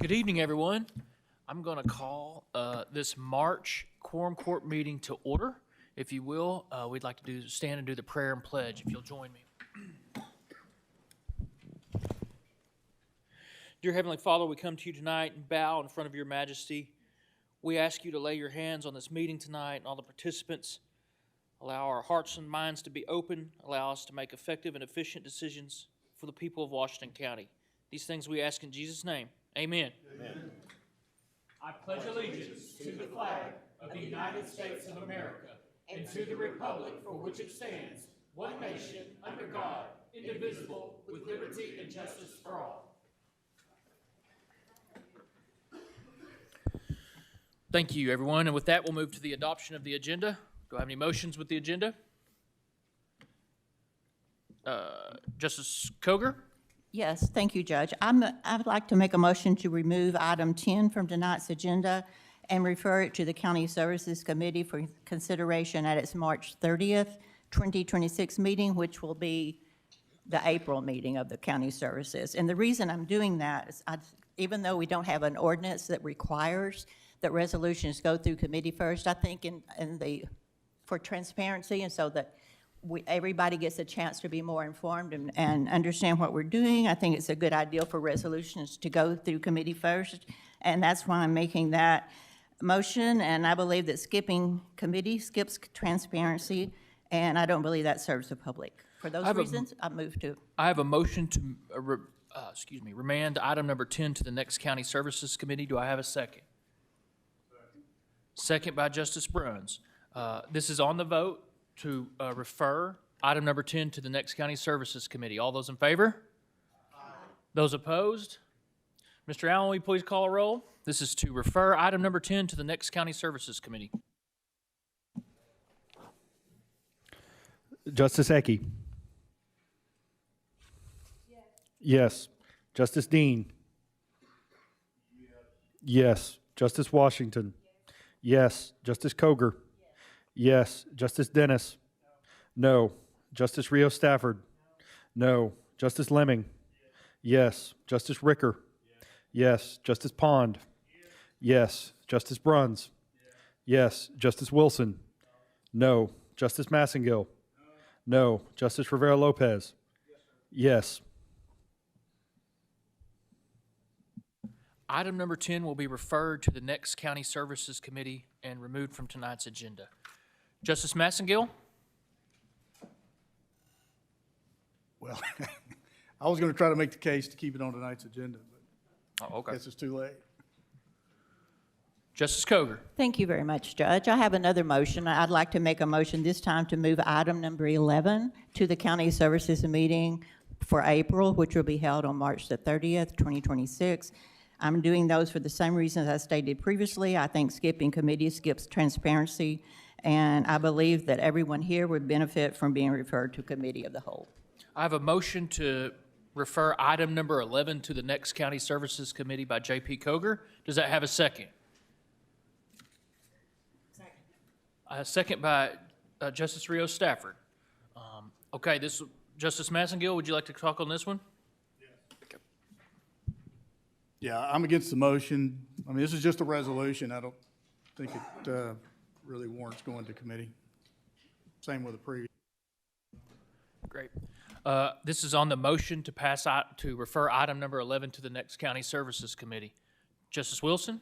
Good evening, everyone. I'm going to call this March Quorum Court meeting to order. If you will, we'd like to stand and do the prayer and pledge, if you'll join me. Dear Heavenly Father, we come to you tonight and bow in front of your majesty. We ask you to lay your hands on this meeting tonight and all the participants. Allow our hearts and minds to be open. Allow us to make effective and efficient decisions for the people of Washington County. These things we ask in Jesus' name. Amen. Amen. I pledge allegiance to the flag of the United States of America and to the republic for which it stands, one nation, under God, indivisible, with liberty and justice for all. Thank you, everyone. And with that, we'll move to the adoption of the agenda. Do I have any motions with the agenda? Justice Coger? Yes, thank you, Judge. I'd like to make a motion to remove item 10 from tonight's agenda and refer it to the County Services Committee for consideration at its March 30th, 2026 meeting, which will be the April meeting of the County Services. And the reason I'm doing that is even though we don't have an ordinance that requires that resolutions go through committee first, I think for transparency and so that everybody gets a chance to be more informed and understand what we're doing. I think it's a good idea for resolutions to go through committee first, and that's why I'm making that motion, and I believe that skipping committee skips transparency, and I don't believe that serves the public. For those reasons, I move to. I have a motion to remand item number 10 to the next County Services Committee. Do I have a second? Second by Justice Bruns. This is on the vote to refer item number 10 to the next County Services Committee. All those in favor? Aye. Those opposed? Mr. Allen, will you please call a roll? This is to refer item number 10 to the next County Services Committee. Justice Ecke? Yes. Justice Dean? Yes. Justice Washington? Yes. Justice Coger? Yes. Justice Dennis? No. Justice Rios Stafford? No. Justice Lemming? Yes. Justice Ricker? Yes. Justice Pond? Yes. Justice Bruns? Yes. Justice Wilson? No. Justice Massengill? No. Justice Rivera Lopez? Yes. Item number 10 will be referred to the next County Services Committee and removed from tonight's agenda. Justice Massengill? Well, I was going to try to make the case to keep it on tonight's agenda, but Oh, okay. I guess it's too late. Justice Coger? Thank you very much, Judge. I have another motion. I'd like to make a motion this time to move item number 11 to the County Services meeting for April, which will be held on March the 30th, 2026. I'm doing those for the same reasons I stated previously. I think skipping committee skips transparency, and I believe that everyone here would benefit from being referred to committee of the whole. I have a motion to refer item number 11 to the next County Services Committee by J.P. Coger. Does that have a second? Second. A second by Justice Rios Stafford. Okay, Justice Massengill, would you like to talk on this one? Yeah, I'm against the motion. I mean, this is just a resolution. I don't think it really warrants going to committee. Same with the previous. Great. This is on the motion to refer item number 11 to the next County Services Committee. Justice Wilson?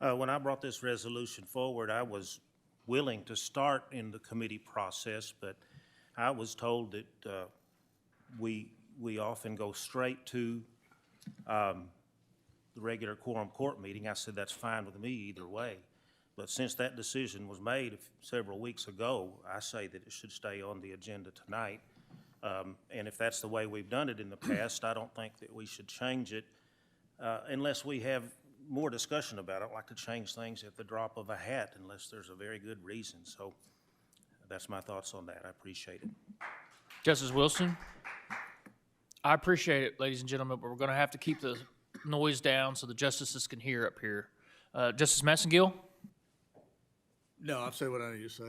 When I brought this resolution forward, I was willing to start in the committee process, but I was told that we often go straight to the regular quorum court meeting. I said that's fine with me either way. But since that decision was made several weeks ago, I say that it should stay on the agenda tonight. And if that's the way we've done it in the past, I don't think that we should change it unless we have more discussion about it. I like to change things at the drop of a hat unless there's a very good reason. So that's my thoughts on that. I appreciate it. Justice Wilson? I appreciate it, ladies and gentlemen, but we're going to have to keep the noise down so the justices can hear up here. Justice Massengill? No, I've said what I need to say.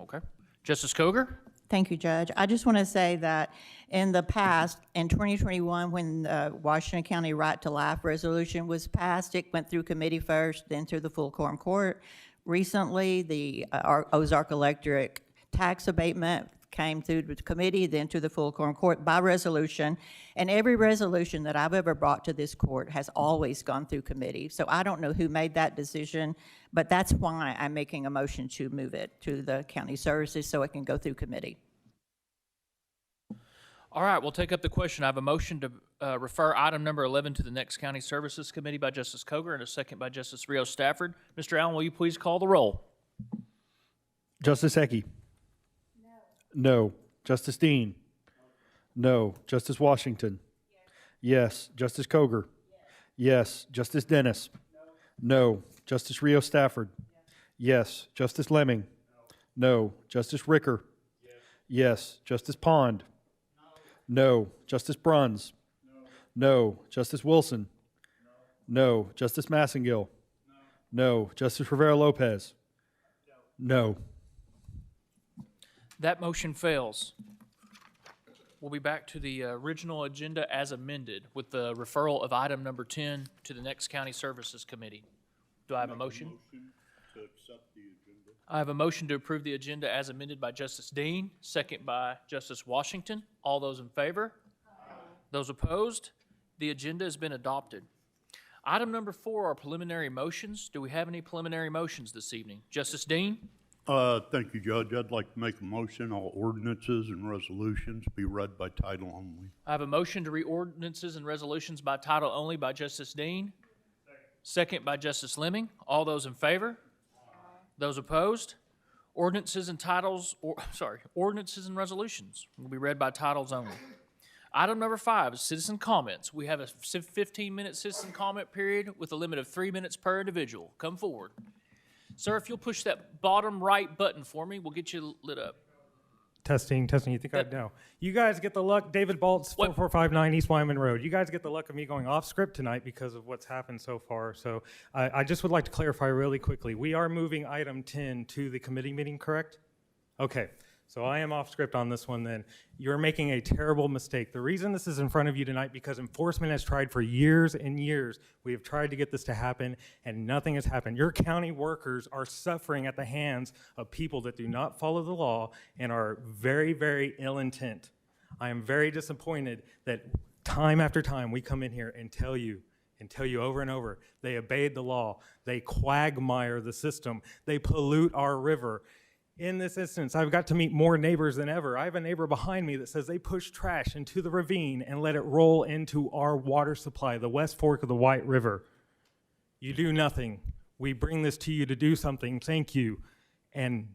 Okay. Justice Coger? Thank you, Judge. I just want to say that in the past, in 2021, when the Washington County Right to Life resolution was passed, it went through committee first, then through the full quorum court. Recently, the Ozark Electric tax abatement came through the committee, then to the full quorum court by resolution. And every resolution that I've ever brought to this court has always gone through committee. So I don't know who made that decision, but that's why I'm making a motion to move it to the county services so it can go through committee. All right, we'll take up the question. I have a motion to refer item number 11 to the next County Services Committee by Justice Coger and a second by Justice Rios Stafford. Mr. Allen, will you please call the roll? Justice Ecke? No. Justice Dean? No. Justice Washington? Yes. Justice Coger? Yes. Justice Dennis? No. Justice Rios Stafford? Yes. Justice Lemming? No. Justice Ricker? Yes. Justice Pond? No. Justice Bruns? No. Justice Wilson? No. Justice Massengill? No. Justice Rivera Lopez? No. That motion fails. We'll be back to the original agenda as amended with the referral of item number 10 to the next County Services Committee. Do I have a motion? I have a motion to approve the agenda as amended by Justice Dean, second by Justice Washington. All those in favor? Aye. Those opposed? The agenda has been adopted. Item number 4 are preliminary motions. Do we have any preliminary motions this evening? Justice Dean? Thank you, Judge. I'd like to make a motion, all ordinances and resolutions be read by title only. I have a motion to read ordinances and resolutions by title only by Justice Dean. Second by Justice Lemming. All those in favor? Those opposed? Ordinances and ordinances and resolutions will be read by titles only. Item number 5 is citizen comments. We have a 15-minute citizen comment period with a limit of 3 minutes per individual. Come forward. Sir, if you'll push that bottom right button for me, we'll get you lit up. Testing. You think I'd know? You guys get the luck. David Baltz, 4459 East Wyman Road. You guys get the luck of me going off script tonight because of what's happened so far. So I just would like to clarify really quickly. We are moving item 10 to the committee meeting, correct? Okay. So I am off script on this one then. You're making a terrible mistake. The reason this is in front of you tonight because enforcement has tried for years and years. We have tried to get this to happen and nothing has happened. Your county workers are suffering at the hands of people that do not follow the law and are very, very ill intent. I am very disappointed that time after time we come in here and tell you over and over, they obeyed the law, they quagmire the system, they pollute our river. In this instance, I've got to meet more neighbors than ever. I have a neighbor behind me that says they push trash into the ravine and let it roll into our water supply, the West Fork of the White River. You do nothing. We bring this to you to do something, thank you, and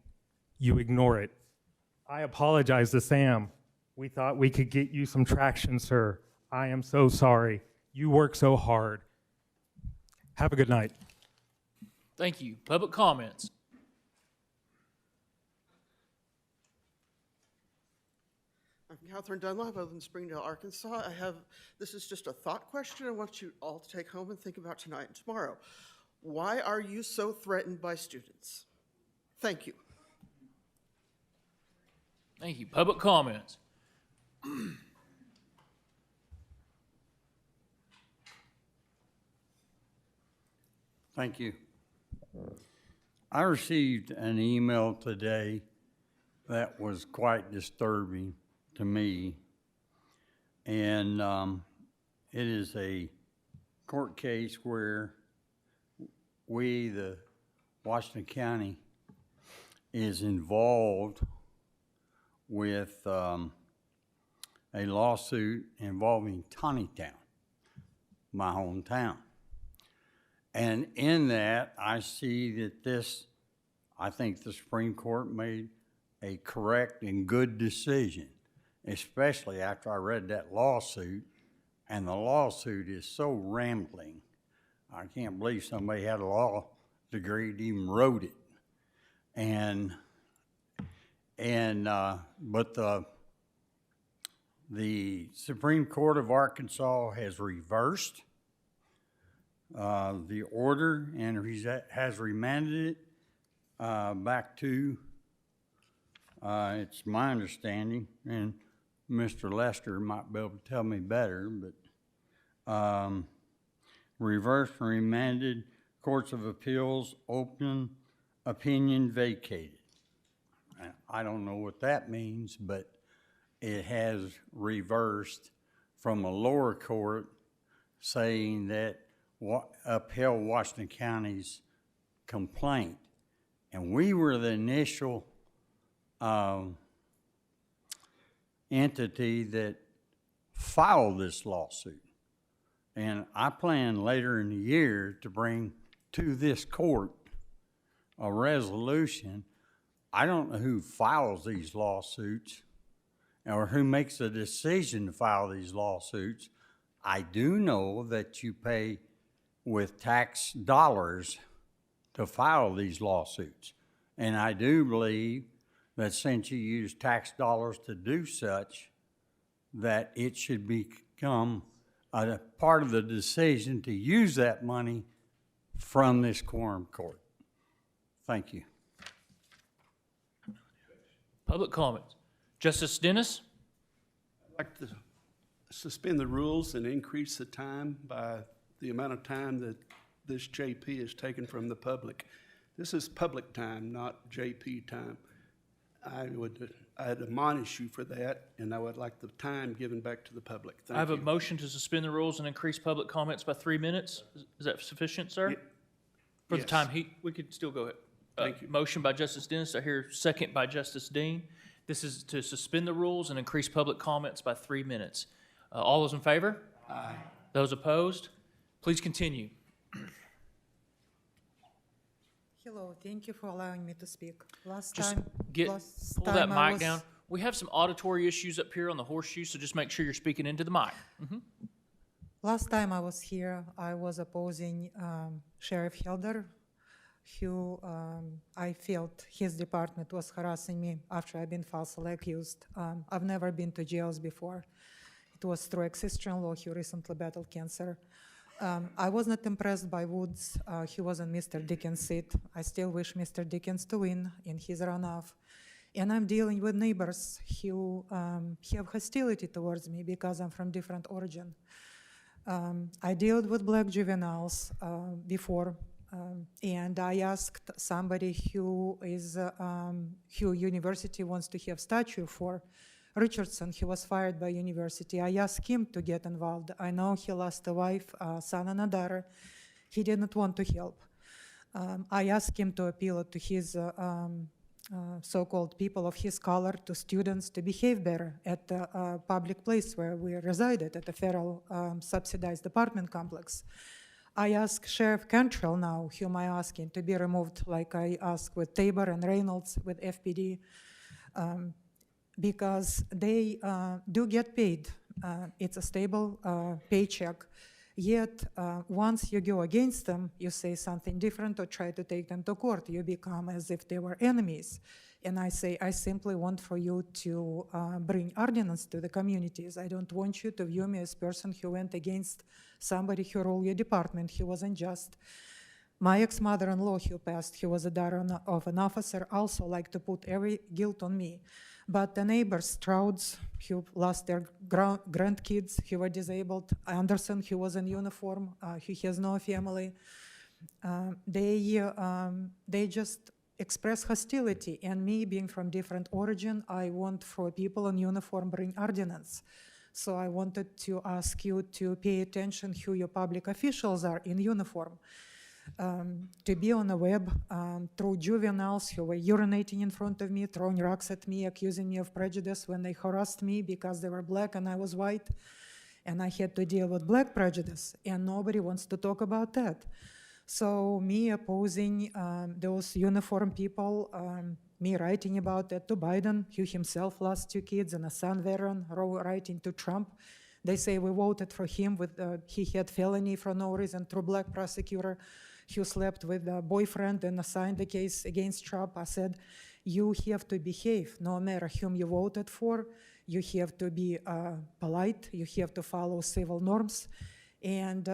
you ignore it. I apologize to Sam. We thought we could get you some traction, sir. I am so sorry. You work so hard. Have a good night. Thank you. Public comments. I'm Catherine Dunlop. I live in Springdale, Arkansas. This is just a thought question I want you all to take home and think about tonight and tomorrow. Why are you so threatened by students? Thank you. Thank you. Public comments. Thank you. I received an email today that was quite disturbing to me, and it is a court case where we, the Washington County, is involved with a lawsuit involving Tawnytown, my hometown. And in that, I see that I think the Supreme Court made a correct and good decision, especially after I read that lawsuit, and the lawsuit is so rambling. I can't believe somebody had a law degree that even wrote it. But the Supreme Court of Arkansas has reversed the order and has remanded it back to It's my understanding, and Mr. Lester might be able to tell me better, but reversed and remanded, courts of appeals, open, opinion vacated. I don't know what that means, but it has reversed from a lower court saying that upheld Washington County's complaint. And we were the initial entity that filed this lawsuit. And I plan later in the year to bring to this court a resolution. I don't know who files these lawsuits or who makes the decision to file these lawsuits. I do know that you pay with tax dollars to file these lawsuits. And I do believe that since you use tax dollars to do such, that it should become a part of the decision to use that money from this quorum court. Thank you. Public comments. Justice Dennis? I'd like to suspend the rules and increase the time by the amount of time that this JP is taken from the public. This is public time, not JP time. I'd admonish you for that, and I would like the time given back to the public. Thank you. I have a motion to suspend the rules and increase public comments by 3 minutes. Is that sufficient, sir? For the Yes. time we could still go ahead. Thank you. Motion by Justice Dennis, I hear second by Justice Dean. This is to suspend the rules and increase public comments by 3 minutes. All those in favor? Aye. Those opposed? Please continue. Hello, thank you for allowing me to speak. Last Just time pull that I mic was- down. We have some auditory issues up here on the horseshoe, so just make sure you're speaking into the mic. Last time I was here, I was opposing Sheriff Helder, who I felt his department was harassing me after I've been falsely accused. I've never been to jails before. It was through ex-sister-in-law who recently battled cancer. I was not impressed by Woods. He was in Mr. Dickens' seat. I still wish Mr. Dickens to win in his runoff. And I'm dealing with neighbors who have hostility towards me because I'm from different origin. I dealt with black juveniles before, and I asked somebody who university wants to have statue for, Richardson. He was fired by university. I asked him to get involved. I know he lost a wife, son and a daughter. He didn't want to help. I asked him to appeal to his so-called people of his color, to students, to behave better at the public place where we resided, at the federal subsidized apartment complex. I asked Sheriff Cantrell now, whom I asking to be removed, like I asked with Tabor and Reynolds with FPD, because they do get paid. It's a stable paycheck. Yet, once you go against them, you say something different or try to take them to court, you become as if they were enemies. And I say, I simply want for you to bring ordinance to the communities. I don't want you to view me as a person who went against somebody who ruled your department, who was unjust. My ex-mother-in-law who passed, he was a daughter of an officer, also liked to put every guilt on me. But the neighbors, Strouds, who lost their grandkids, who were disabled, Anderson, who was in uniform, who has no family, they just express hostility. And me being from different origin, I want for people in uniform bring ordinance. So I wanted to ask you to pay attention who your public officials are in uniform. To be on the web through juveniles who were urinating in front of me, throwing rocks at me, accusing me of prejudice when they harassed me because they were black and I was white. And I had to deal with black prejudice, and nobody wants to talk about that. So me opposing those uniform people, me writing about that to Biden, who himself lost 2 kids and a son veteran, writing to Trump. They say we voted for him with, he had felony for no reason through black prosecutor who slept with a boyfriend and assigned the case against Trump. I said, you have to behave no matter whom you voted for. You have to be polite. You have to follow civil norms. And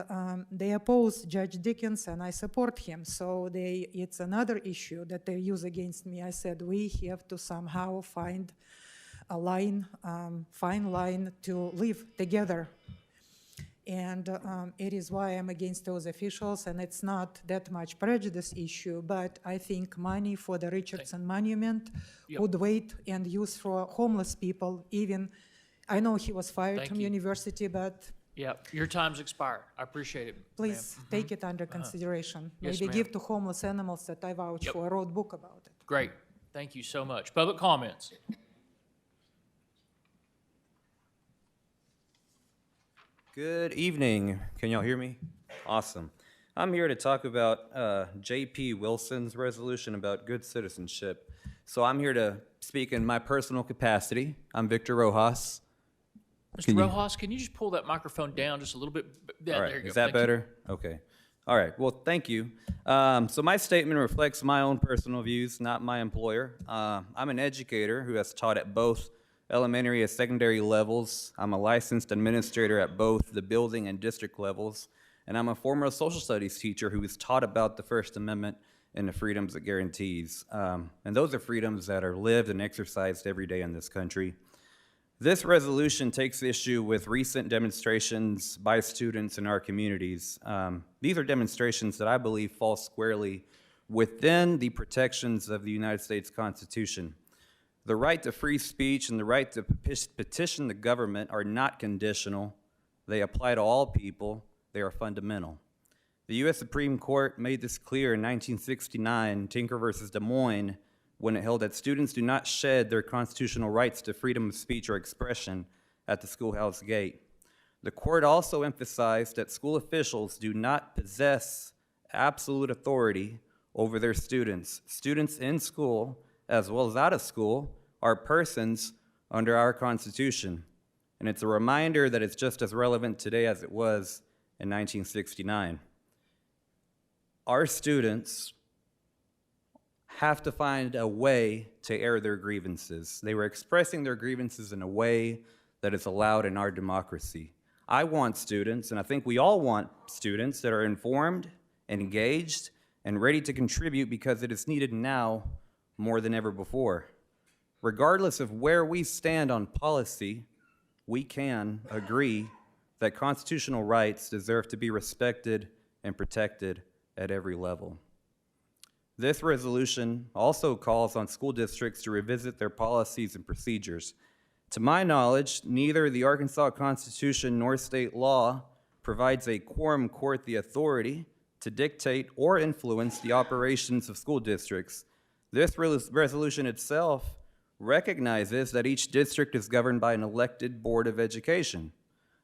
they oppose Judge Dickens, and I support him. So it's another issue that they use against me. I said we have to somehow find a line, fine line to live together. And it is why I'm against those officials, and it's not that much prejudice issue, but I think money for the Richardson Monument would wait and use for homeless people. Even, I know he was fired Thank from you. university, but Yeah, your time's expired. I appreciate it. please ma'am. take it under consideration. Yes, Maybe ma'am. give to homeless animals that I vouch Yep. for. I wrote a book about it. Great. Thank you so much. Public comments? Good evening. Can y'all hear me? Awesome. I'm here to talk about J.P. Wilson's resolution about good citizenship. So I'm here to speak in my personal capacity. I'm Victor Rojas. Mr. Rojas, can you just pull that microphone down just a little bit? Yeah, All there right, you go. is that Thank you. better? Okay. All right, well, thank you. So my statement reflects my own personal views, not my employer. I'm an educator who has taught at both elementary and secondary levels. I'm a licensed administrator at both the building and district levels. And I'm a former social studies teacher who has taught about the First Amendment and the freedoms it guarantees. And those are freedoms that are lived and exercised every day in this country. This resolution takes issue with recent demonstrations by students in our communities. These are demonstrations that I believe fall squarely within the protections of the United States Constitution. The right to free speech and the right to petition the government are not conditional. They apply to all people. They are fundamental. The U.S. Supreme Court made this clear in 1969, Tinker versus Des Moines, when it held that students do not shed their constitutional rights to freedom of speech or expression at the schoolhouse gate. The court also emphasized that school officials do not possess absolute authority over their students. Students in school, as well as out of school, are persons under our Constitution. And it's a reminder that it's just as relevant today as it was in 1969. Our students have to find a way to air their grievances. They were expressing their grievances in a way that is allowed in our democracy. I want students, and I think we all want students that are informed, engaged, and ready to contribute because it is needed now more than ever before. Regardless of where we stand on policy, we can agree that constitutional rights deserve to be respected and protected at every level. This resolution also calls on school districts to revisit their policies and procedures. To my knowledge, neither the Arkansas Constitution nor state law provides a quorum court the authority to dictate or influence the operations of school districts. This resolution itself recognizes that each district is governed by an elected board of education.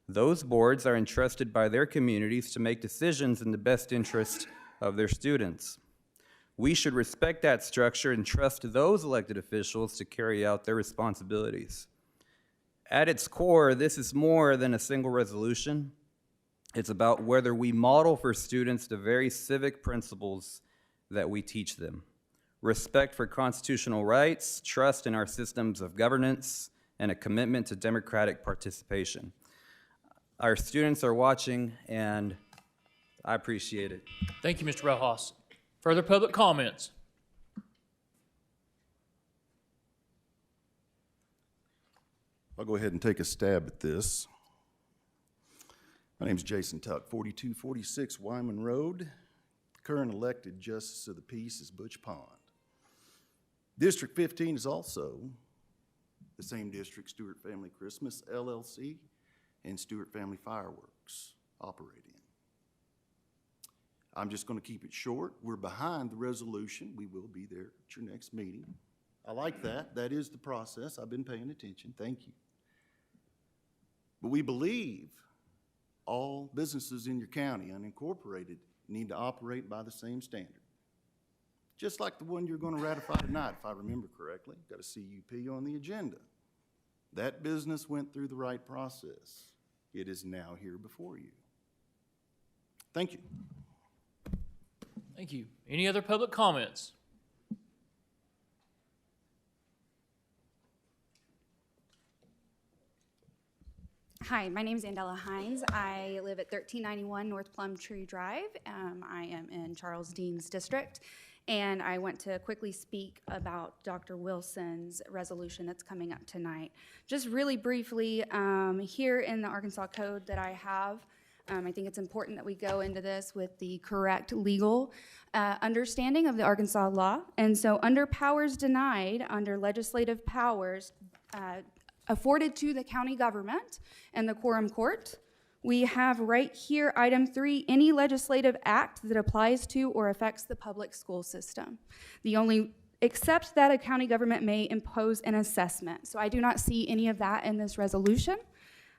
Those boards are entrusted by their communities to make decisions in the best interest of their students. We should respect that structure and trust those elected officials to carry out their responsibilities. At its core, this is more than a single resolution. It's about whether we model for students the very civic principles that we teach them. Respect for constitutional rights, trust in our systems of governance, and a commitment to democratic participation. Our students are watching, and I appreciate it. Thank you, Mr. Rojas. Further public comments? I'll go ahead and take a stab at this. My name's Jason Tuck, 4246 Wyman Road. Current elected Justice of the Peace is Butch Pond. District 15 is also the same district Stewart Family Christmas LLC and Stewart Family Fireworks operate in. I'm just going to keep it short. We're behind the resolution. We will be there at your next meeting. I like that. That is the process. I've been paying attention. Thank you. But we believe all businesses in your county, unincorporated, need to operate by the same standard. Just like the one you're going to ratify tonight, if I remember correctly. Got a CUP on the agenda. That business went through the right process. It is now here before you. Thank you. Thank you. Any other public comments? Hi, my name is Andella Hines. I live at 1391 North Plum Tree Drive. I am in Charles Dean's district, and I want to quickly speak about Dr. Wilson's resolution that's coming up tonight. Just really briefly, here in the Arkansas Code that I have, I think it's important that we go into this with the correct legal understanding of the Arkansas law. And so under powers denied, under legislative powers afforded to the county government and the quorum court, we have right here, item 3, any legislative act that applies to or affects the public school system. The only, except that a county government may impose an assessment. So I do not see any of that in this resolution.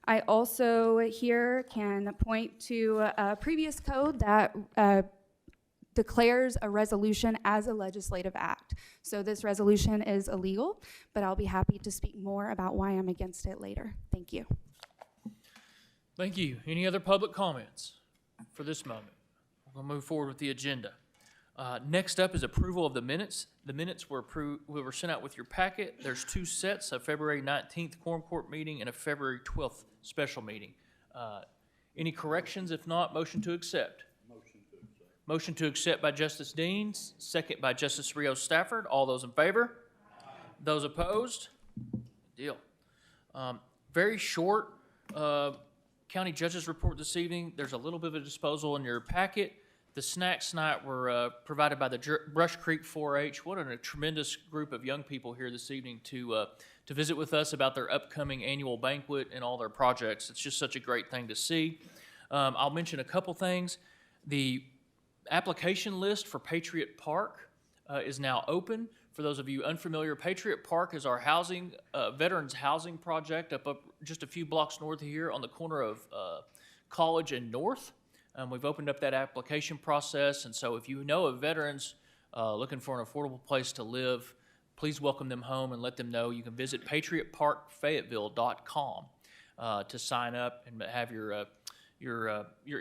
I also here can point to a previous code that declares a resolution as a legislative act. So this resolution is illegal, but I'll be happy to speak more about why I'm against it later. Thank you. Thank you. Any other public comments for this moment? We'll move forward with the agenda. Next up is approval of the minutes. The minutes were sent out with your packet. There's 2 sets, a February 19th quorum court meeting and a February 12th special meeting. Any corrections? If not, motion to accept. Motion to accept by Justice Dean, second by Justice Rios Stafford. All those in favor? Those opposed? Deal. Very short county judge's report this evening. There's a little bit of a disposal in your packet. The snacks tonight were provided by the Brush Creek 4-H. What a tremendous group of young people here this evening to visit with us about their upcoming annual banquet and all their projects. It's just such a great thing to see. I'll mention a couple things. The application list for Patriot Park is now open. For those of you unfamiliar, Patriot Park is our housing, veterans housing project up just a few blocks north of here on the corner of College and North. We've opened up that application process, and so if you know of veterans looking for an affordable place to live, please welcome them home and let them know. You can visit patriotparkfayetteville.com to sign up and have your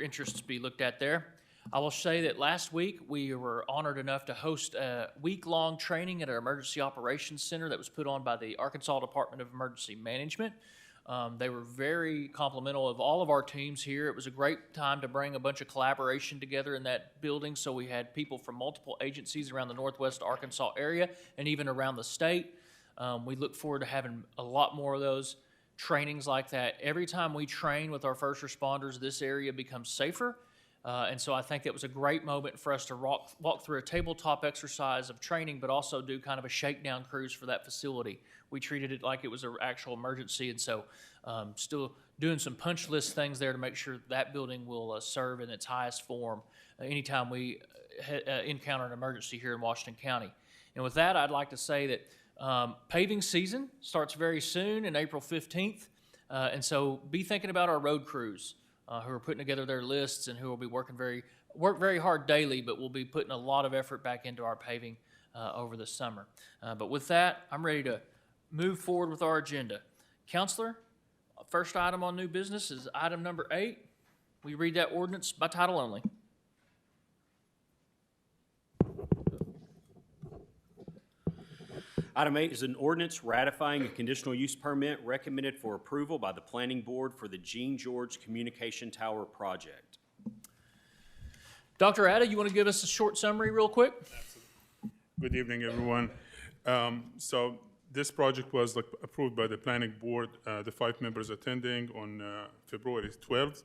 interests be looked at there. I will say that last week we were honored enough to host a week-long training at our Emergency Operations Center that was put on by the Arkansas Department of Emergency Management. They were very complimentary of all of our teams here. It was a great time to bring a bunch of collaboration together in that building, so we had people from multiple agencies around the Northwest Arkansas area and even around the state. We look forward to having a lot more of those trainings like that. Every time we train with our first responders, this area becomes safer. And so I think it was a great moment for us to walk through a tabletop exercise of training, but also do kind of a shakedown cruise for that facility. We treated it like it was an actual emergency, and so still doing some punch list things there to make sure that building will serve in its highest form anytime we encounter an emergency here in Washington County. And with that, I'd like to say that paving season starts very soon, in April 15th, and so be thinking about our road crews. Who are putting together their lists and who will be work very hard daily, but we'll be putting a lot of effort back into our paving over the summer. But with that, I'm ready to move forward with our agenda. Counselor, first item on new business is item number 8. We read that ordinance by title only. Item 8 is an ordinance ratifying a conditional use permit recommended for approval by the Planning Board for the Gene George Communication Tower project. Dr. Atta, you want to give us a short summary real quick? Good evening, everyone. So this project was approved by the Planning Board, the 5 members attending on February 12th.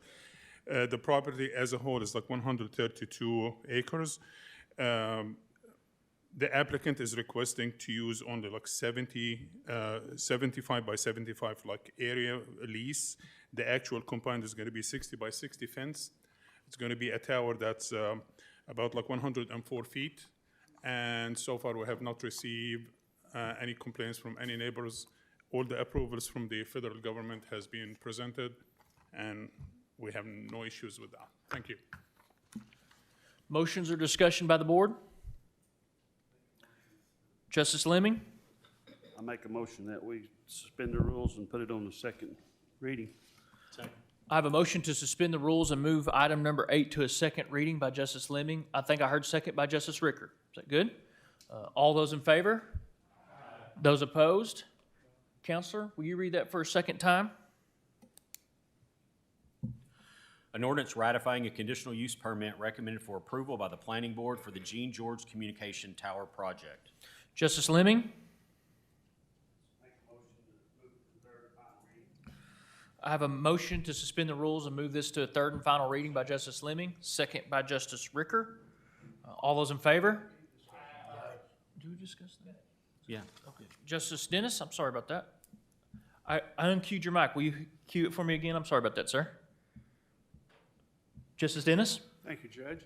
The property as a whole is 132 acres. The applicant is requesting to use only 75 by 75 area lease. The actual compound is going to be 60 by 60 fence. It's going to be a tower that's about 104 feet. And so far we have not received any complaints from any neighbors. All the approvals from the federal government has been presented, and we have no issues with that. Thank you. Motions or discussion by the board? Justice Lemming? I make a motion that we suspend the rules and put it on the second reading. Second. I have a motion to suspend the rules and move item number 8 to a second reading by Justice Lemming. I think I heard second by Justice Ricker. Is that good? All those in favor? Those opposed? Counselor, will you read that for a second time? An ordinance ratifying a conditional use permit recommended for approval by the Planning Board for the Gene George Communication Tower Project. Justice Lemming? I have a motion to suspend the rules and move this to a third and final reading by Justice Lemming, second by Justice Ricker. All those in favor? Do we discuss that? Yeah. Okay. Justice Dennis, I'm sorry about that. I uncued your mic. Will you cue it for me again? I'm sorry about that, sir. Justice Dennis? Thank you, Judge.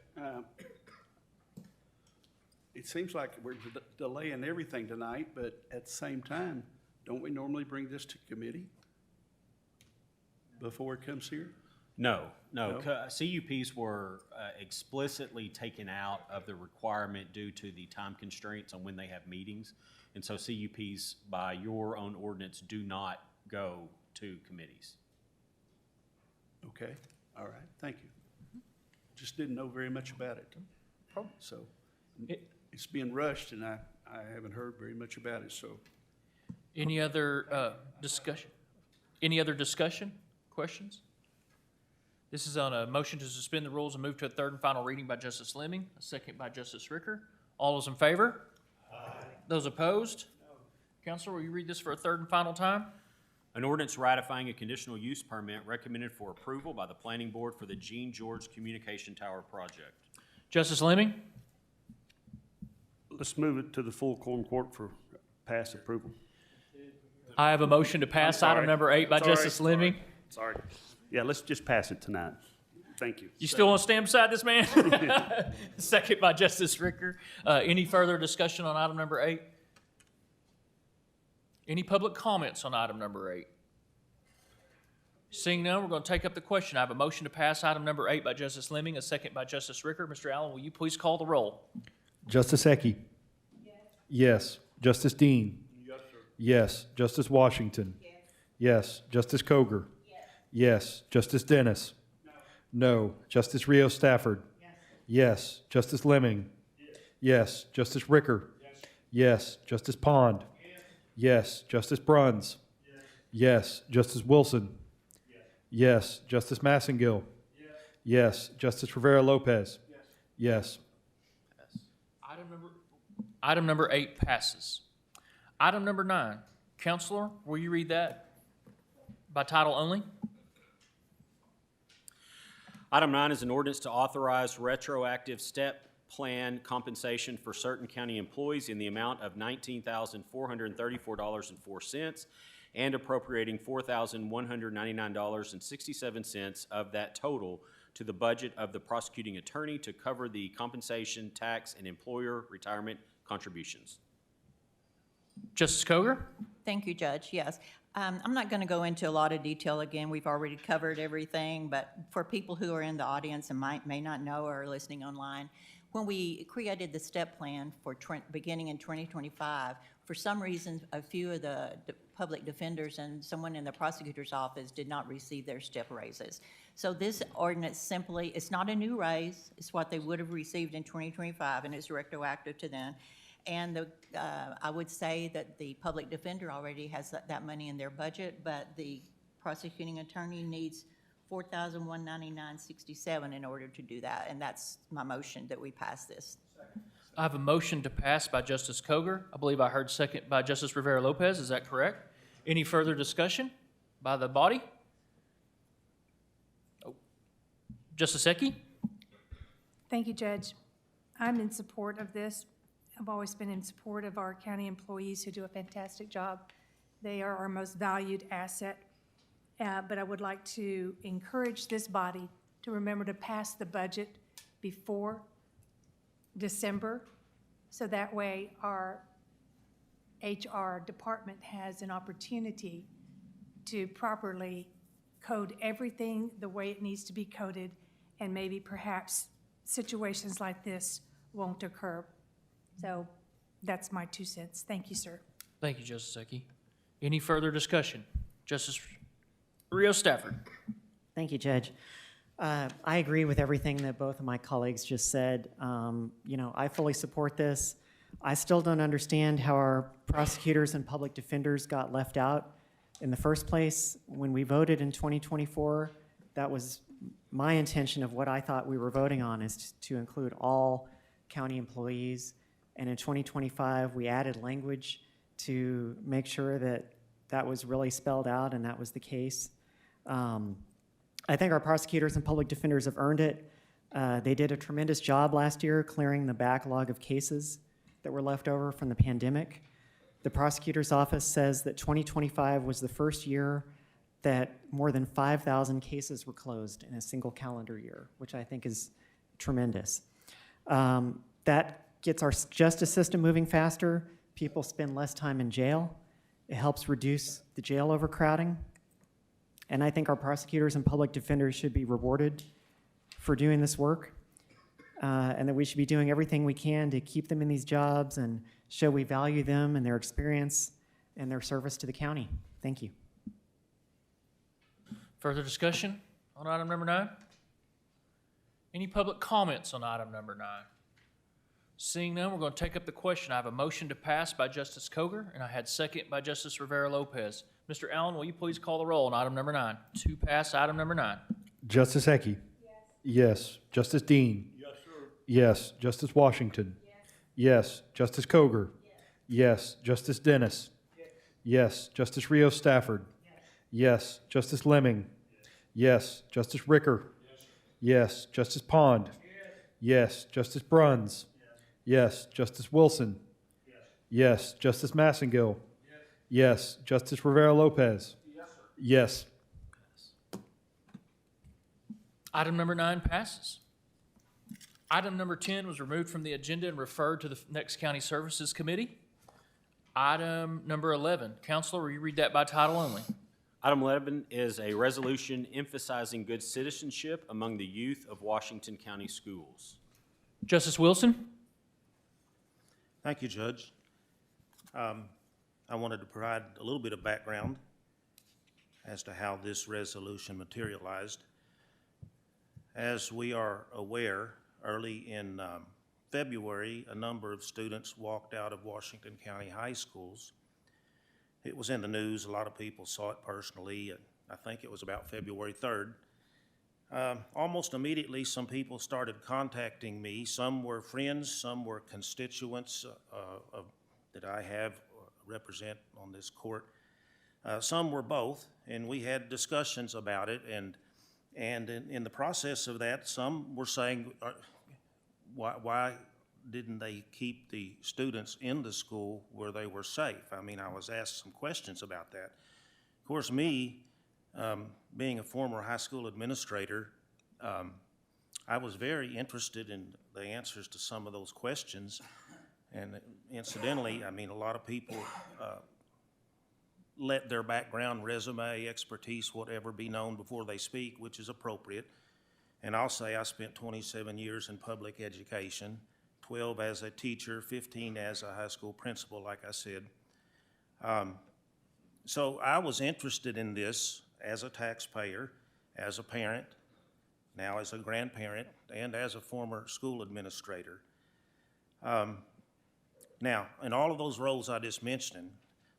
It seems like we're delaying everything tonight, but at the same time, don't we normally bring this to committee before it comes here? No. CUPs were explicitly taken out of the requirement due to the time constraints on when they have meetings. And so CUPs, by your own ordinance, do not go to committees. Okay, all right, thank you. Just didn't know very much about it. So it's being rushed and I haven't heard very much about it, so. Any other discussion? Any other discussion? Questions? This is on a motion to suspend the rules and move to a third and final reading by Justice Lemming, a second by Justice Ricker. All those in favor? Aye. Those opposed? No. Counselor, will you read this for a third and final time? An ordinance ratifying a conditional use permit recommended for approval by the Planning Board for the Gene George Communication Tower Project. Justice Lemming? Let's move it to the full quorum court for pass approval. I have a motion to pass item number 8 by Justice Lemming. Sorry. Yeah, let's just pass it tonight. Thank you. You still want to stand beside this man? Second by Justice Ricker. Any further discussion on item number 8? Any public comments on item number 8? Seeing none, we're going to take up the question. I have a motion to pass item number 8 by Justice Lemming, a second by Justice Ricker. Mr. Allen, will you please call the roll? Justice Ecke? Yes. Justice Dean? Yes, sir. Yes. Justice Washington? Yes. Justice Coger? Yes. Justice Dennis? No. Justice Rios Stafford? Yes. Justice Lemming? Yes. Justice Ricker? Yes. Justice Pond? Yes. Justice Bruns? Yes. Justice Wilson? Yes. Justice Massengill? Yes. Justice Rivera Lopez? Yes. Item number 8 passes. Item number 9. Counselor, will you read that by title only? Item 9 is an ordinance to authorize retroactive step plan compensation for certain county employees in the amount of $19,434.04 and appropriating $4,199.67 of that total to the budget of the prosecuting attorney to cover the compensation, tax, and employer retirement contributions. Justice Coger? Thank you, Judge. Yes. I'm not going to go into a lot of detail again. We've already covered everything, but for people who are in the audience and may not know or are listening online, when we created the step plan for beginning in 2025, for some reason, a few of the public defenders and someone in the prosecutor's office did not receive their step raises. So this ordinance simply, it's not a new raise. It's what they would have received in 2025, and it's retroactive to then. And I would say that the public defender already has that money in their budget, but the prosecuting attorney needs $4,199.67 in order to do that, and that's my motion that we pass this. I have a motion to pass by Justice Coger. I believe I heard second by Justice Rivera Lopez. Is that correct? Any further discussion by the body? Oh. Justice Ecke? Thank you, Judge. I'm in support of this. I've always been in support of our county employees who do a fantastic job. They are our most valued asset. But I would like to encourage this body to remember to pass the budget before December, so that way our HR department has an opportunity to properly code everything the way it needs to be coded, and maybe perhaps situations like this won't occur. So that's my 2 cents. Thank you, sir. Thank you, Justice Ecke. Any further discussion? Justice Rios Stafford. Thank you, Judge. I agree with everything that both of my colleagues just said. I fully support this. I still don't understand how our prosecutors and public defenders got left out in the first place. When we voted in 2024 that was my intention of what I thought we were voting on, is to include all county employees. And in 2025, we added language to make sure that that was really spelled out and that was the case. I think our prosecutors and public defenders have earned it. They did a tremendous job last year clearing the backlog of cases that were left over from the pandemic. The prosecutor's office says that 2025 was the first year that more than 5,000 cases were closed in a single calendar year, which I think is tremendous. That gets our justice system moving faster. People spend less time in jail. It helps reduce the jail overcrowding. And I think our prosecutors and public defenders should be rewarded for doing this work, and that we should be doing everything we can to keep them in these jobs and show we value them and their experience and their service to the county. Thank you. Further discussion on item number 9? Any public comments on item number 9? Seeing none, we're going to take up the question. I have a motion to pass by Justice Coger, and I had second by Justice Rivera-Lopez. Mr. Allen, will you please call the roll on item number 9? To pass item number 9. Justice Heckey? Yes. Justice Dean? Yes, sir. Yes. Justice Washington? Yes. Justice Coger? Yes. Justice Dennis? Yes. Justice Rios Stafford? Yes. Justice Lemming? Yes. Justice Ricker? Yes. Justice Pond? Yes. Justice Bruns? Yes. Justice Wilson? Yes. Justice Massengill? Yes. Justice Rivera-Lopez? Yes. Item number 9 passes. Item number 10 was removed from the agenda and referred to the next County Services Committee. Item number 11. Counselor, will you read that by title only? Item 11 is a resolution emphasizing good citizenship among the youth of Washington County Schools. Justice Wilson? Thank you, Judge. I wanted to provide a little bit of background as to how this resolution materialized. As we are aware, early in February, a number of students walked out of Washington County high schools. It was in the news. A lot of people saw it personally. I think it was about February 3rd. Almost immediately, some people started contacting me. Some were friends, some were constituents that I have represent on this court. Some were both, and we had discussions about it. And in the process of that, some were saying, why didn't they keep the students in the school where they were safe? I mean, I was asked some questions about that. Of course, me, being a former high school administrator, I was very interested in the answers to some of those questions. And incidentally, I mean, a lot of people let their background, resume, expertise, whatever, be known before they speak, which is appropriate. And I'll say I spent 27 years in public education, 12 as a teacher, 15 as a high school principal, like I said. So I was interested in this as a taxpayer, as a parent, now as a grandparent, and as a former school administrator. Now, in all of those roles I just mentioned,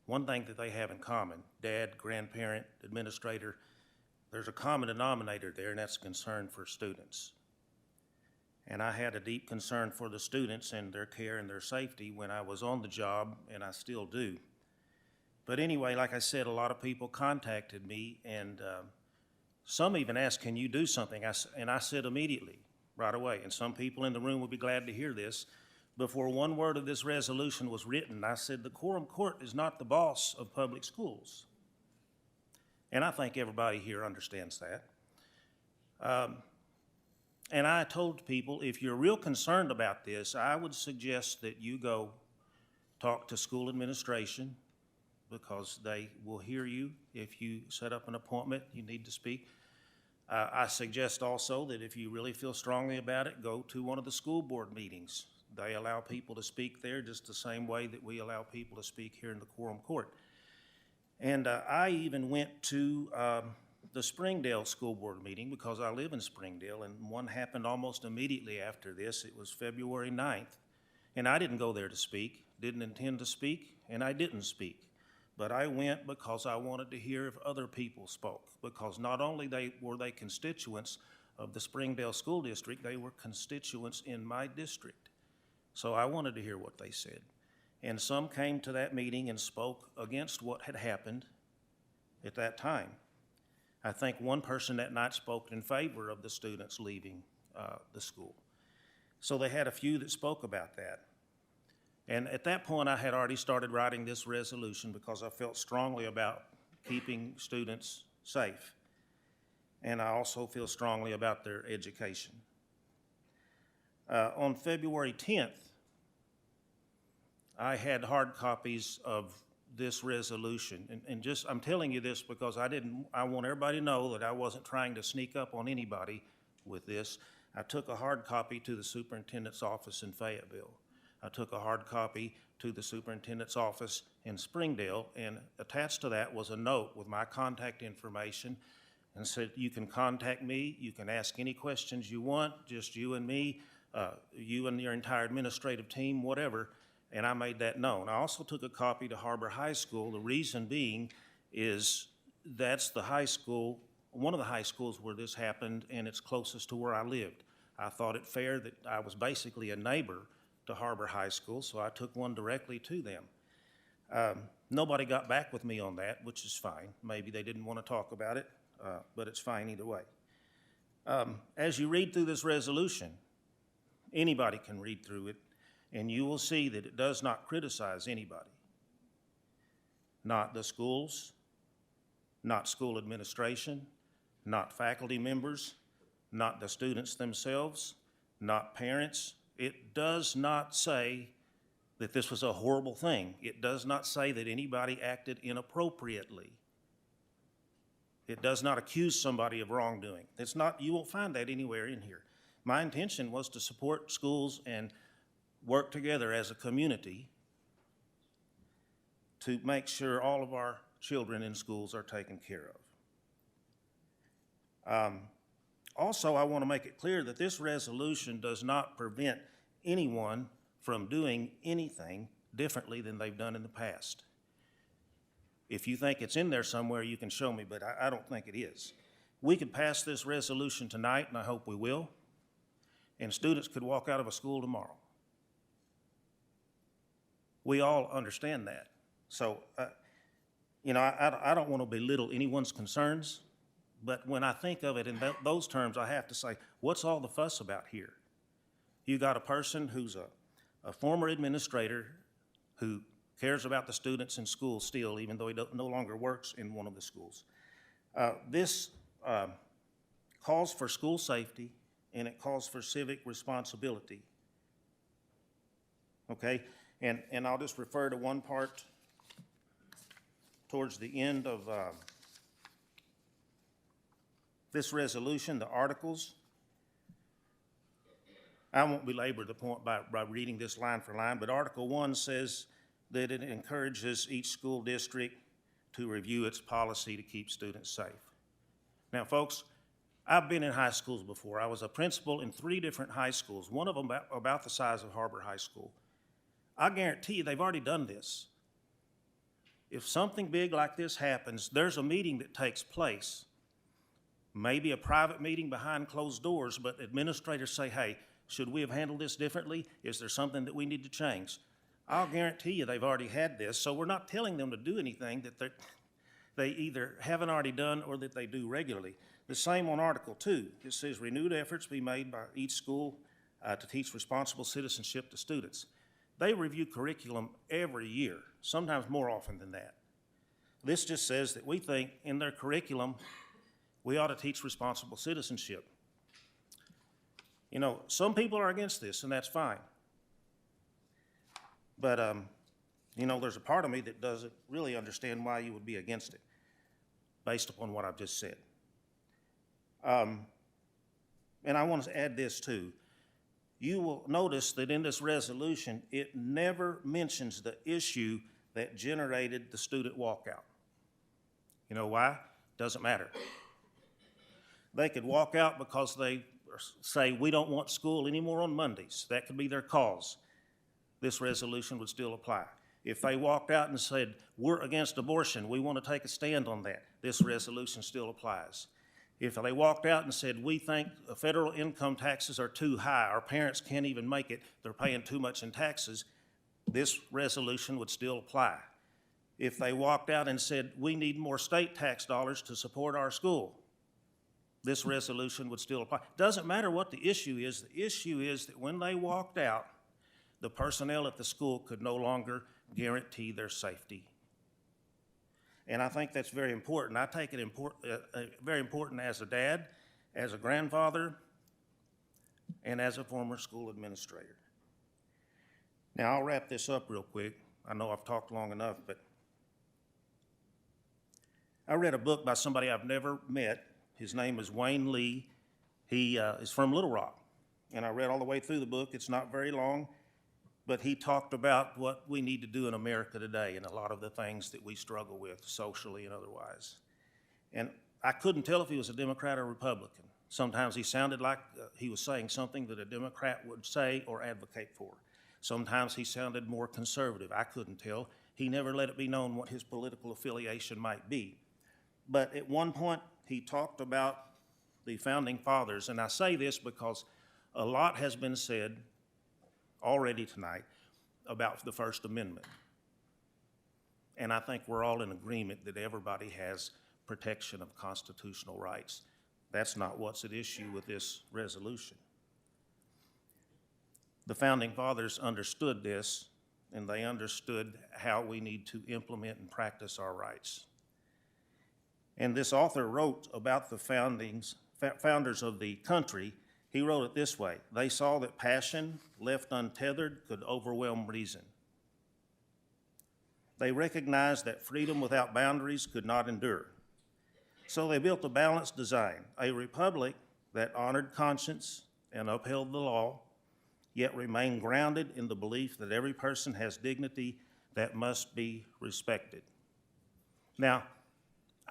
one thing that they have in common, dad, grandparent, administrator, there's a common denominator there, and that's concern for students. And I had a deep concern for the students and their care and their safety when I was on the job, and I still do. But anyway, like I said, a lot of people contacted me, and some even asked, can you do something? And I said immediately, right away, and some people in the room will be glad to hear this. Before one word of this resolution was written, I said, the Quorum Court is not the boss of public schools. And I think everybody here understands that. And I told people, if you're real concerned about this, I would suggest that you go talk to school administration, because they will hear you if you set up an appointment, you need to speak. I suggest also that if you really feel strongly about it, go to one of the school board meetings. They allow people to speak there just the same way that we allow people to speak here in the Quorum Court. And I even went to the Springdale School Board meeting because I live in Springdale, and one happened almost immediately after this. It was February 9th, and I didn't go there to speak, didn't intend to speak, and I didn't speak. but I went because I wanted to hear if other people spoke, because not only were they constituents of the Springdale School District, they were constituents in my district. So I wanted to hear what they said. And some came to that meeting and spoke against what had happened at that time. I think one person that night spoke in favor of the students leaving the school. So they had a few that spoke about that. And at that point, I had already started writing this resolution because I felt strongly about keeping students safe. And I also feel strongly about their education. On February 10th, I had hard copies of this resolution. And just, I'm telling you this because I want everybody to know that I wasn't trying to sneak up on anybody with this. I took a hard copy to the superintendent's office in Fayetteville. I took a hard copy to the superintendent's office in Springdale, and attached to that was a note with my contact information and said, you can contact me, you can ask any questions you want, just you and me, you and your entire administrative team, whatever, and I made that known. I also took a copy to Harbor High School. The reason being is that's the high school, one of the high schools where this happened, and it's closest to where I lived. I thought it fair that I was basically a neighbor to Harbor High School, so I took one directly to them. Nobody got back with me on that, which is fine. Maybe they didn't want to talk about it, but it's fine either way. As you read through this resolution, anybody can read through it, and you will see that it does not criticize anybody. Not the schools, not school administration, not faculty members, not the students themselves, not parents. It does not say that this was a horrible thing. It does not say that anybody acted inappropriately. It does not accuse somebody of wrongdoing. It's not, you won't find that anywhere in here. My intention was to support schools and work together as a community to make sure all of our children in schools are taken care of. Also, I want to make it clear that this resolution does not prevent anyone from doing anything differently than they've done in the past. If you think it's in there somewhere, you can show me, but I don't think it is. We could pass this resolution tonight, and I hope we will, and students could walk out of a school tomorrow. We all understand that. So, you know, I don't want to belittle anyone's concerns, but when I think of it in those terms, I have to say, what's all the fuss about here? You got a person who's a former administrator who cares about the students in school still, even though he no longer works in one of the schools. This calls for school safety, and it calls for civic responsibility. Okay, and I'll just refer to one part towards the end of this resolution, the articles. I won't belabor the point by reading this line for line, but Article 1 says that it encourages each school district to review its policy to keep students safe. Now, folks, I've been in high schools before. I was a principal in 3 different high schools, one of them about the size of Harbor High School. I guarantee you they've already done this. If something big like this happens, there's a meeting that takes place, maybe a private meeting behind closed doors, but administrators say, hey, should we have handled this differently? Is there something that we need to change? I'll guarantee you they've already had this, so we're not telling them to do anything that they either haven't already done or that they do regularly. The same on Article 2. It says renewed efforts be made by each school to teach responsible citizenship to students. They review curriculum every year, sometimes more often than that. This just says that we think in their curriculum we ought to teach responsible citizenship. You know, some people are against this, and that's fine. But, you know, there's a part of me that doesn't really understand why you would be against it, based upon what I've just said. And I want to add this too. You will notice that in this resolution, it never mentions the issue that generated the student walkout. You know why? Doesn't matter. They could walk out because they say, we don't want school anymore on Mondays. That could be their cause. This resolution would still apply. If they walked out and said, we're against abortion, we want to take a stand on that, this resolution still applies. If they walked out and said, we think federal income taxes are too high, our parents can't even make it, they're paying too much in taxes, this resolution would still apply. If they walked out and said, we need more state tax dollars to support our school, this resolution would still apply. Doesn't matter what the issue is that when they walked out, the personnel at the school could no longer guarantee their safety. And I think that's very important. I take it very important as a dad, as a grandfather, and as a former school administrator. Now, I'll wrap this up real quick. I know I've talked long enough, but I read a book by somebody I've never met. His name is Wayne Lee. He is from Little Rock, and I read all the way through the book. It's not very long, but he talked about what we need to do in America today and a lot of the things that we struggle with socially and otherwise. And I couldn't tell if he was a Democrat or Republican. Sometimes he sounded like he was saying something that a Democrat would say or advocate for. Sometimes he sounded more conservative. I couldn't tell. He never let it be known what his political affiliation might be. But at one point, he talked about the Founding Fathers, and I say this because a lot has been said already tonight about the First Amendment. And I think we're all in agreement that everybody has protection of constitutional rights. That's not what's at issue with this resolution. The Founding Fathers understood this, and they understood how we need to implement and practice our rights. And this author wrote about the founders of the country. He wrote it this way: they saw that passion, left untethered, could overwhelm reason. They recognized that freedom without boundaries could not endure. So they built a balanced design, a republic that honored conscience and upheld the law, yet remained grounded in the belief that every person has dignity that must be respected. Now,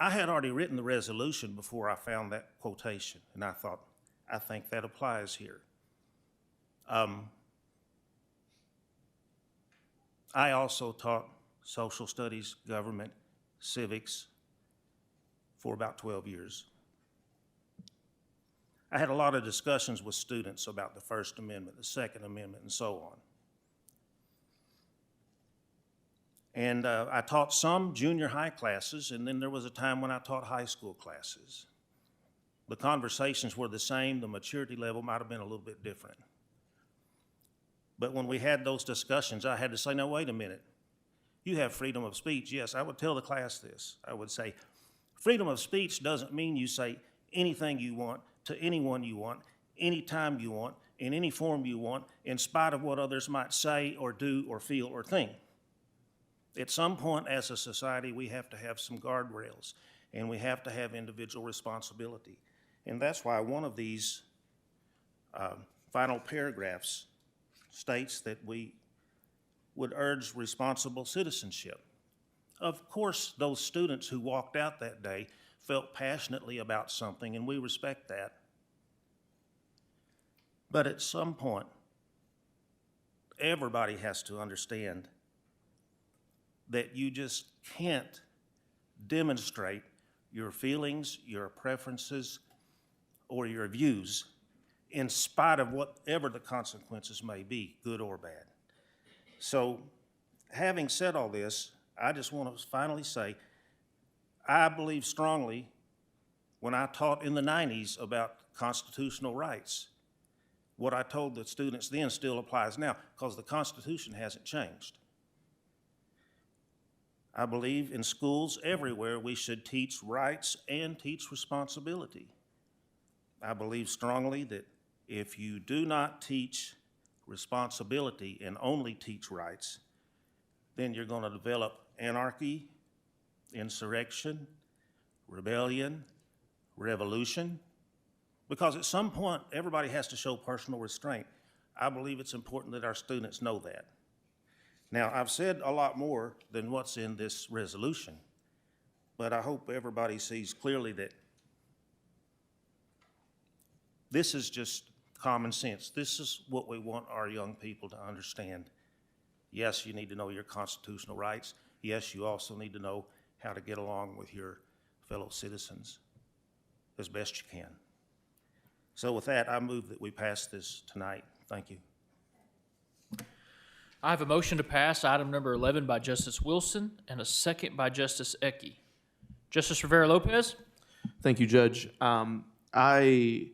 I had already written the resolution before I found that quotation, and I thought, I think that applies here. I also taught social studies, government, civics for about 12 years. I had a lot of discussions with students about the First Amendment, the Second Amendment, and so on. And I taught some junior high classes, and then there was a time when I taught high school classes. The conversations were the same, the maturity level might have been a little bit different. But when we had those discussions, I had to say, no, wait a minute. You have freedom of speech. Yes, I would tell the class this. I would say, freedom of speech doesn't mean you say anything you want to anyone you want, anytime you want, in any form you want, in spite of what others might say or do or feel or think. At some point as a society, we have to have some guardrails, and we have to have individual responsibility. And that's why one of these final paragraphs states that we would urge responsible citizenship. Of course, those students who walked out that day felt passionately about something, and we respect that. But at some point, everybody has to understand that you just can't demonstrate your feelings, your preferences, or your views in spite of whatever the consequences may be, good or bad. So, having said all this, I just want to finally say, I believe strongly when I taught in the 90s about constitutional rights. What I told the students then still applies now, because the Constitution hasn't changed. I believe in schools everywhere we should teach rights and teach responsibility. I believe strongly that if you do not teach responsibility and only teach rights, then you're going to develop anarchy, insurrection, rebellion, revolution, because at some point everybody has to show personal restraint. I believe it's important that our students know that. Now, I've said a lot more than what's in this resolution, but I hope everybody sees clearly that this is just common sense. This is what we want our young people to understand. Yes, you need to know your constitutional rights. Yes, you also need to know how to get along with your fellow citizens as best you can. So with that, I move that we pass this tonight. Thank you. I have a motion to pass item number 11 by Justice Wilson and a second by Justice Ecke. Justice Rivera-Lopez? Thank you, Judge. I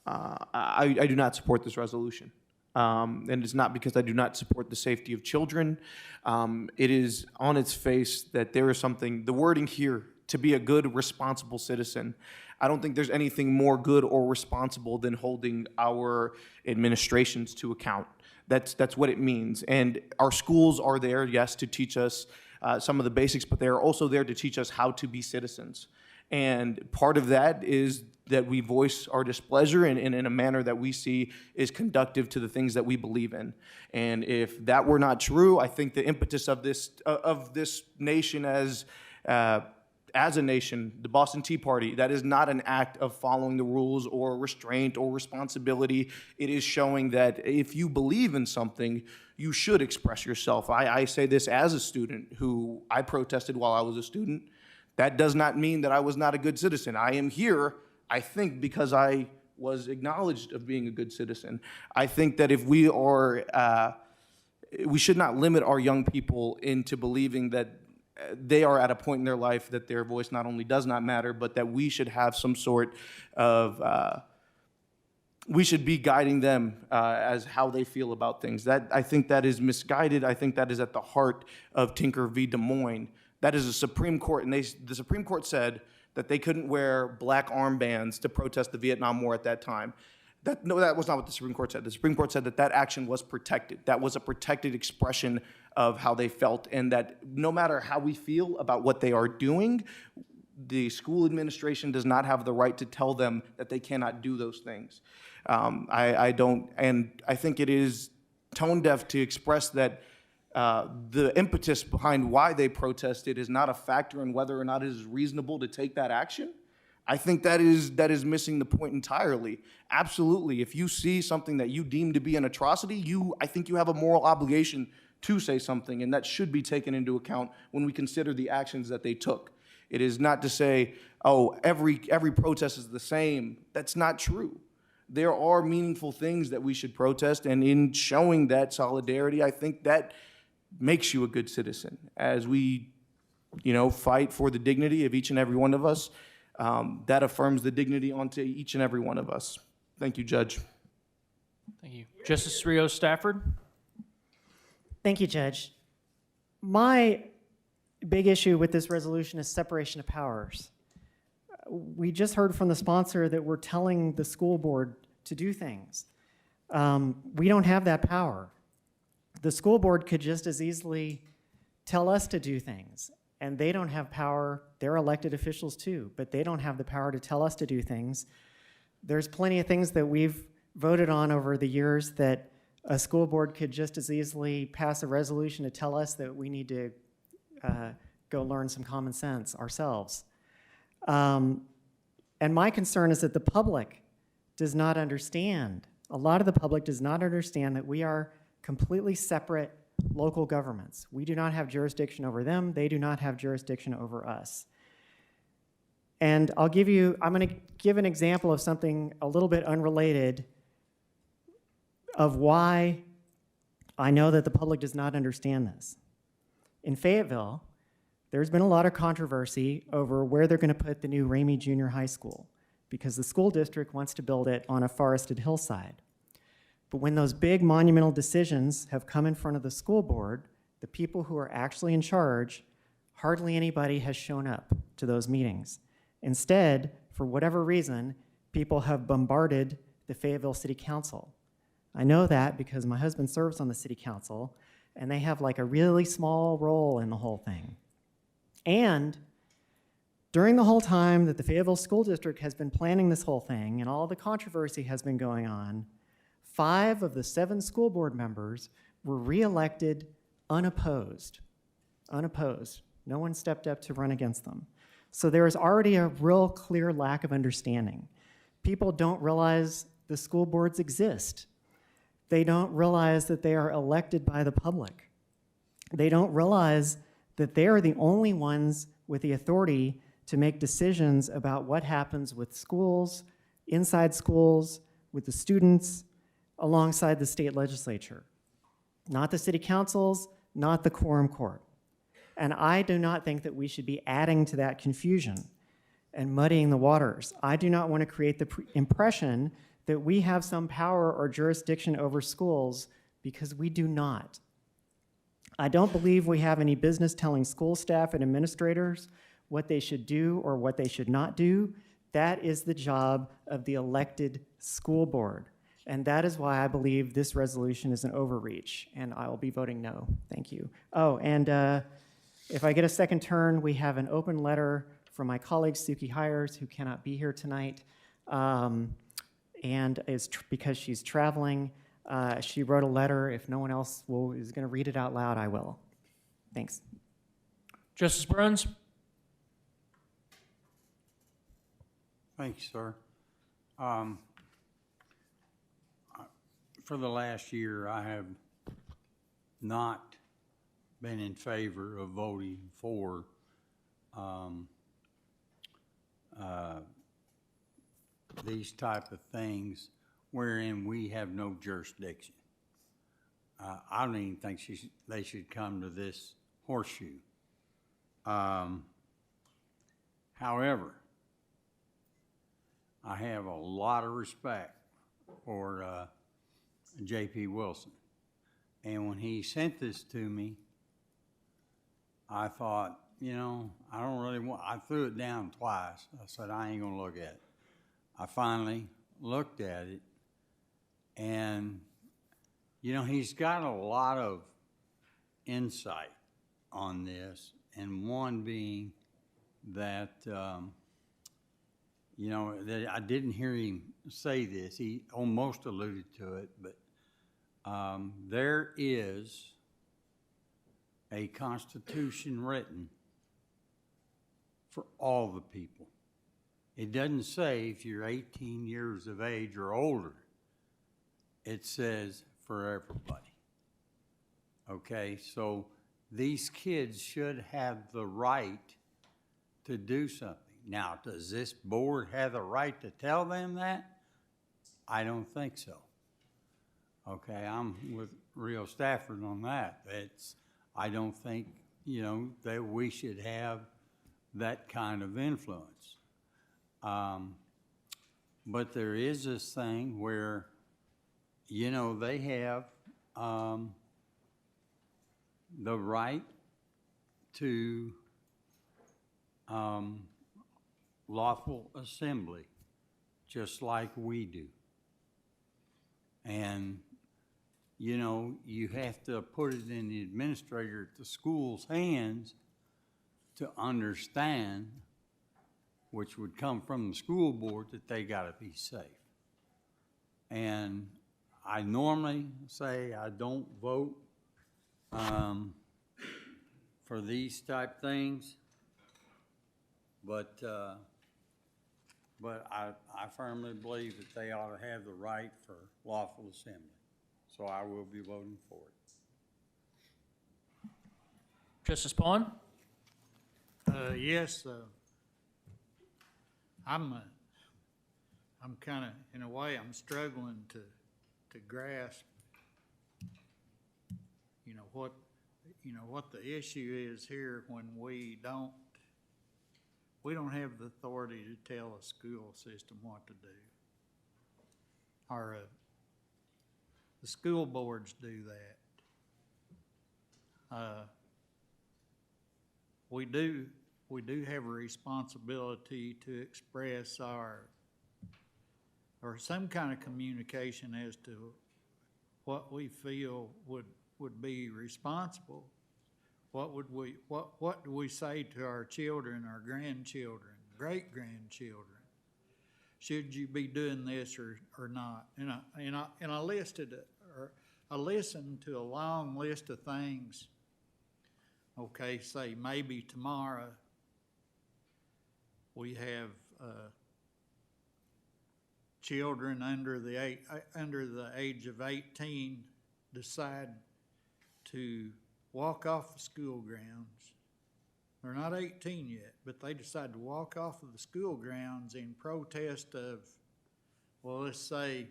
do not support this resolution. And it's not because I do not support the safety of children. It is on its face that there is something, the wording here, to be a good, responsible citizen. I don't think there's anything more good or responsible than holding our administrations to account. That's what it means. And our schools are there, yes, to teach us some of the basics, but they are also there to teach us how to be citizens. And part of that is that we voice our displeasure in a manner that we see is conductive to the things that we believe in. And if that were not true, I think the impetus of this nation as a nation, the Boston Tea Party, that is not an act of following the rules or restraint or responsibility. It is showing that if you believe in something, you should express yourself. I say this as a student who I protested while I was a student. That does not mean that I was not a good citizen. I am here, I think, because I was acknowledged of being a good citizen. I think that if we should not limit our young people into believing that they are at a point in their life that their voice not only does not matter, but that we should have some sort of, we should be guiding them as how they feel about things. I think that is misguided. I think that is at the heart of Tinker v. Des Moines. That is the Supreme Court, and the Supreme Court said that they couldn't wear black armbands to protest the Vietnam War at that time. That was not what the Supreme Court said. The Supreme Court said that action was protected. That was a protected expression of how they felt, and that no matter how we feel about what they are doing, the school administration does not have the right to tell them that they cannot do those things. I think it is tone deaf to express that the impetus behind why they protested is not a factor in whether or not it is reasonable to take that action. I think that is missing the point entirely. Absolutely, if you see something that you deem to be an atrocity, I think you have a moral obligation to say something, and that should be taken into account when we consider the actions that they took. It is not to say, oh, every protest is the same. That's not true. There are meaningful things that we should protest, and in showing that solidarity, I think that makes you a good citizen. As we, fight for the dignity of each and every one of us, that affirms the dignity onto each and every one of us. Thank you, Judge. Thank you. Justice Rios Stafford? Thank you, Judge. My big issue with this resolution is separation of powers. We just heard from the sponsor that we're telling the school board to do things. We don't have that power. The school board could just as easily tell us to do things, and they don't have power. They're elected officials too, but they don't have the power to tell us to do things. There's plenty of things that we've voted on over the years that a school board could just as easily pass a resolution to tell us that we need to go learn some common sense ourselves. And my concern is that the public does not understand. A lot of the public does not understand that we are completely separate local governments. We do not have jurisdiction over them. They do not have jurisdiction over us. And I'm going to give an example of something a little bit unrelated of why I know that the public does not understand this. In Fayetteville, there's been a lot of controversy over where they're going to put the new Ramey Junior High School because the school district wants to build it on a forested hillside. But when those big monumental decisions have come in front of the school board, the people who are actually in charge, hardly anybody has shown up to those meetings. Instead, for whatever reason, people have bombarded the Fayetteville City Council. I know that because my husband serves on the city council, and they have like a really small role in the whole thing. And during the whole time that the Fayetteville School District has been planning this whole thing and all the controversy has been going on, 5 of the 7 school board members were reelected unopposed. Unopposed. No one stepped up to run against them. So there is already a real clear lack of understanding. People don't realize the school boards exist. They don't realize that they are elected by the public. They don't realize that they are the only ones with the authority to make decisions about what happens with schools, inside schools, with the students, alongside the state legislature. Not the city councils, not the quorum court. And I do not think that we should be adding to that confusion and muddying the waters. I do not want to create the impression that we have some power or jurisdiction over schools, because we do not. I don't believe we have any business telling school staff and administrators what they should do or what they should not do. That is the job of the elected school board. And that is why I believe this resolution is an overreach, and I will be voting no. Thank you. Oh, and if I get a second turn, we have an open letter from my colleague Suki Hires, who cannot be here tonight, and because she's traveling. She wrote a letter. If no one else is going to read it out loud, I will. Thanks. Justice Bruns? Thank you, sir. For the last year, I have not been in favor of voting for these type of things wherein we have no jurisdiction. I don't even think they should come to this horseshoe. However, I have a lot of respect for J.P. Wilson. And when he sent this to me, I thought, you know, I don't really want, I threw it down twice. I said, I ain't gonna look at it. I finally looked at it, and, you know, he's got a lot of insight on this, and one being that, you know, that I didn't hear him say this. He almost alluded to it, but there is a constitution written for all the people. It doesn't say if you're 18 years of age or older. It says for everybody. Okay, so these kids should have the right to do something. Now, does this board have the right to tell them that? I don't think so. Okay, I'm with Rio Stafford on that. I don't think, you know, that we should have that kind of influence. But there is this thing where, you know, they have the right to lawful assembly, just like we do. And, you know, you have to put it in the administrator at the school's hands to understand, which would come from the school board, that they gotta be safe. And I normally say I don't vote for these type things, but I firmly believe that they ought to have the right for lawful assembly. So I will be voting for it. Justice Bond? Yes, I'm kind of, in a way, I'm struggling to grasp, what the issue is here when we don't have the authority to tell a school system what to do. Or the school boards do that. We do have a responsibility to express or some kind of communication as to what we feel would be responsible. What do we say to our children, our grandchildren, great-grandchildren? Should you be doing this or not? And I listened to a long list of things. Okay, say maybe tomorrow we have children under the age of 18 decide to walk off the school grounds. They're not 18 yet, but they decide to walk off of the school grounds in protest of, well, let's say,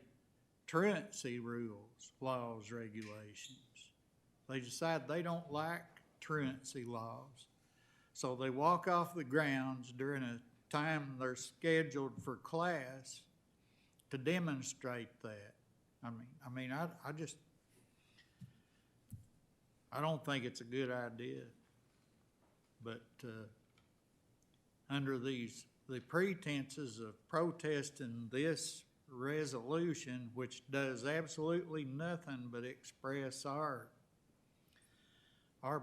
truancy rules, laws, regulations. They decide they don't like truancy laws. So they walk off the grounds during a time they're scheduled for class to demonstrate that. I don't think it's a good idea. But under the pretenses of protesting this resolution, which does absolutely nothing but express our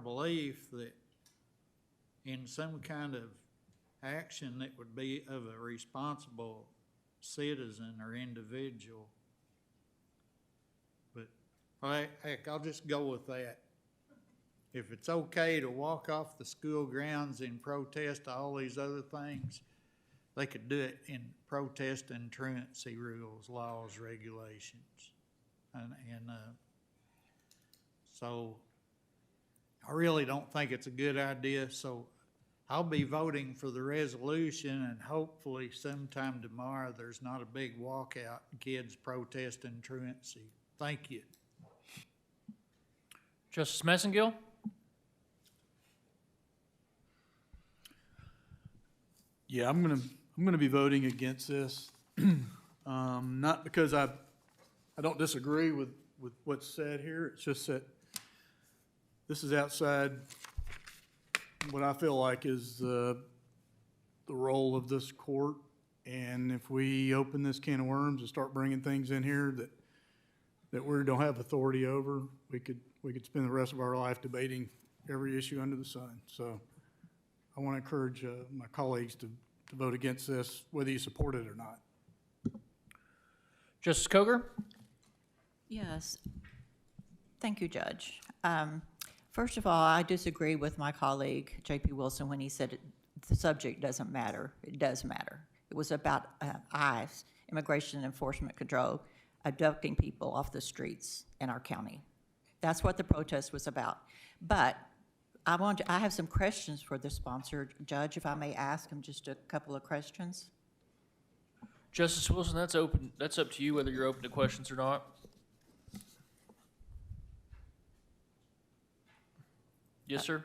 belief that in some kind of action that would be of a responsible citizen or individual. But heck, I'll just go with that. If it's okay to walk off the school grounds in protest to all these other things, they could do it in protest and truancy rules, laws, regulations. So I really don't think it's a good idea, so I'll be voting for the resolution, and hopefully sometime tomorrow there's not a big walkout and kids protesting truancy. Thank you. Justice Messengill? Yeah, I'm gonna be voting against this. Not because I don't disagree with what's said here. It's just that this is outside what I feel like is the role of this court. And if we open this can of worms and start bringing things in here that we don't have authority over, we could spend the rest of our life debating every issue under the sun. So I want to encourage my colleagues to vote against this, whether you support it or not. Justice Coger? Yes. Thank you, Judge. First of all, I disagree with my colleague, J.P. Wilson, when he said the subject doesn't matter. It does matter. It was about ICE, Immigration Enforcement Control, abducting people off the streets in our county. That's what the protest was about. But I have some questions for the sponsor, Judge, if I may ask him just a couple of questions. Justice Wilson, that's open. That's up to you whether you're open to questions or not. Yes, sir.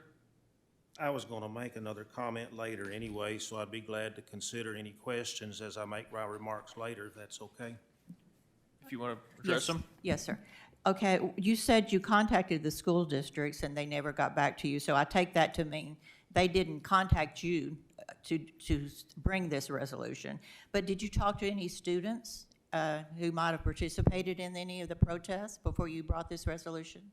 I was going to make another comment later anyway, so I'd be glad to consider any questions as I make my remarks later, if that's okay. If you want to address them. Yes, sir. Okay, you said you contacted the school districts and they never got back to you, so I take that to mean they didn't contact you to bring this resolution. But did you talk to any students who might have participated in any of the protests before you brought this resolution?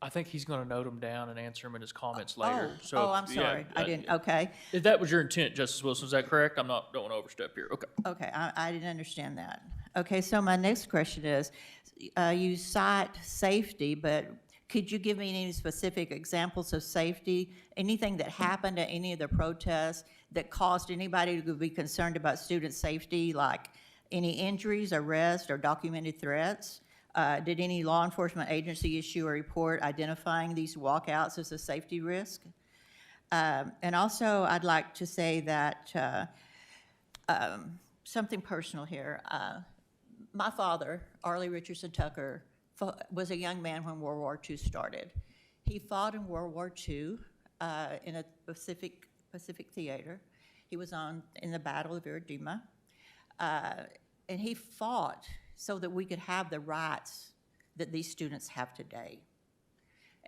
I think he's going to note them down and answer them in his comments later. I'm sorry. I didn't, okay. If that was your intent, Justice Wilson, is that correct? Don't want to overstep here. Okay. Okay, I didn't understand that. Okay, so my next question is, you cite safety, but could you give me any specific examples of safety? Anything that happened at any of the protests that caused anybody to be concerned about student safety, like any injuries, arrests, or documented threats? Did any law enforcement agency issue a report identifying these walkouts as a safety risk? And also, I'd like to say that something personal here. My father, Arlie Richardson Tucker, was a young man when World War II started. He fought in World War II in a Pacific theater. He was in the Battle of Iwo Jima. And he fought so that we could have the rights that these students have today.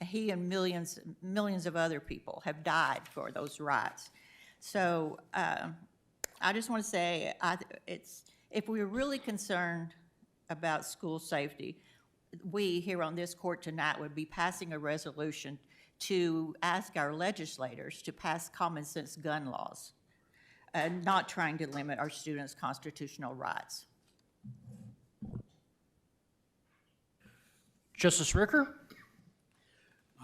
He and millions of other people have died for those rights. So I just want to say, if we're really concerned about school safety, we here on this court tonight would be passing a resolution to ask our legislators to pass common sense gun laws, and not trying to limit our students' constitutional rights. Justice Ricker?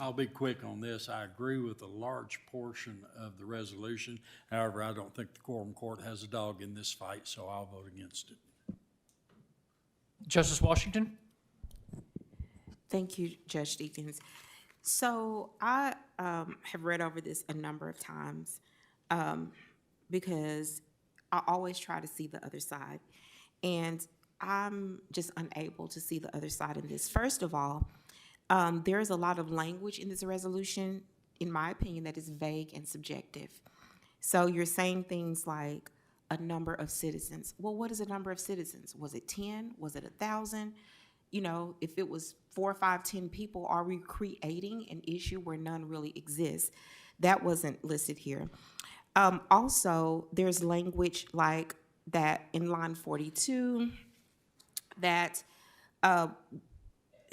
I'll be quick on this. I agree with a large portion of the resolution. However, I don't think the Quorum Court has a dog in this fight, so I'll vote against it. Justice Washington? Thank you, Judge Deakins. So I have read over this a number of times because I always try to see the other side. And I'm just unable to see the other side in this. First of all, there's a lot of language in this resolution, in my opinion, that is vague and subjective. So you're saying things like a number of citizens. Well, what is a number of citizens? Was it 10? Was it 1,000? You know, if it was 4, 5, 10 people, are we creating an issue where none really exists? That wasn't listed here. Also, there's language like that in line 42 that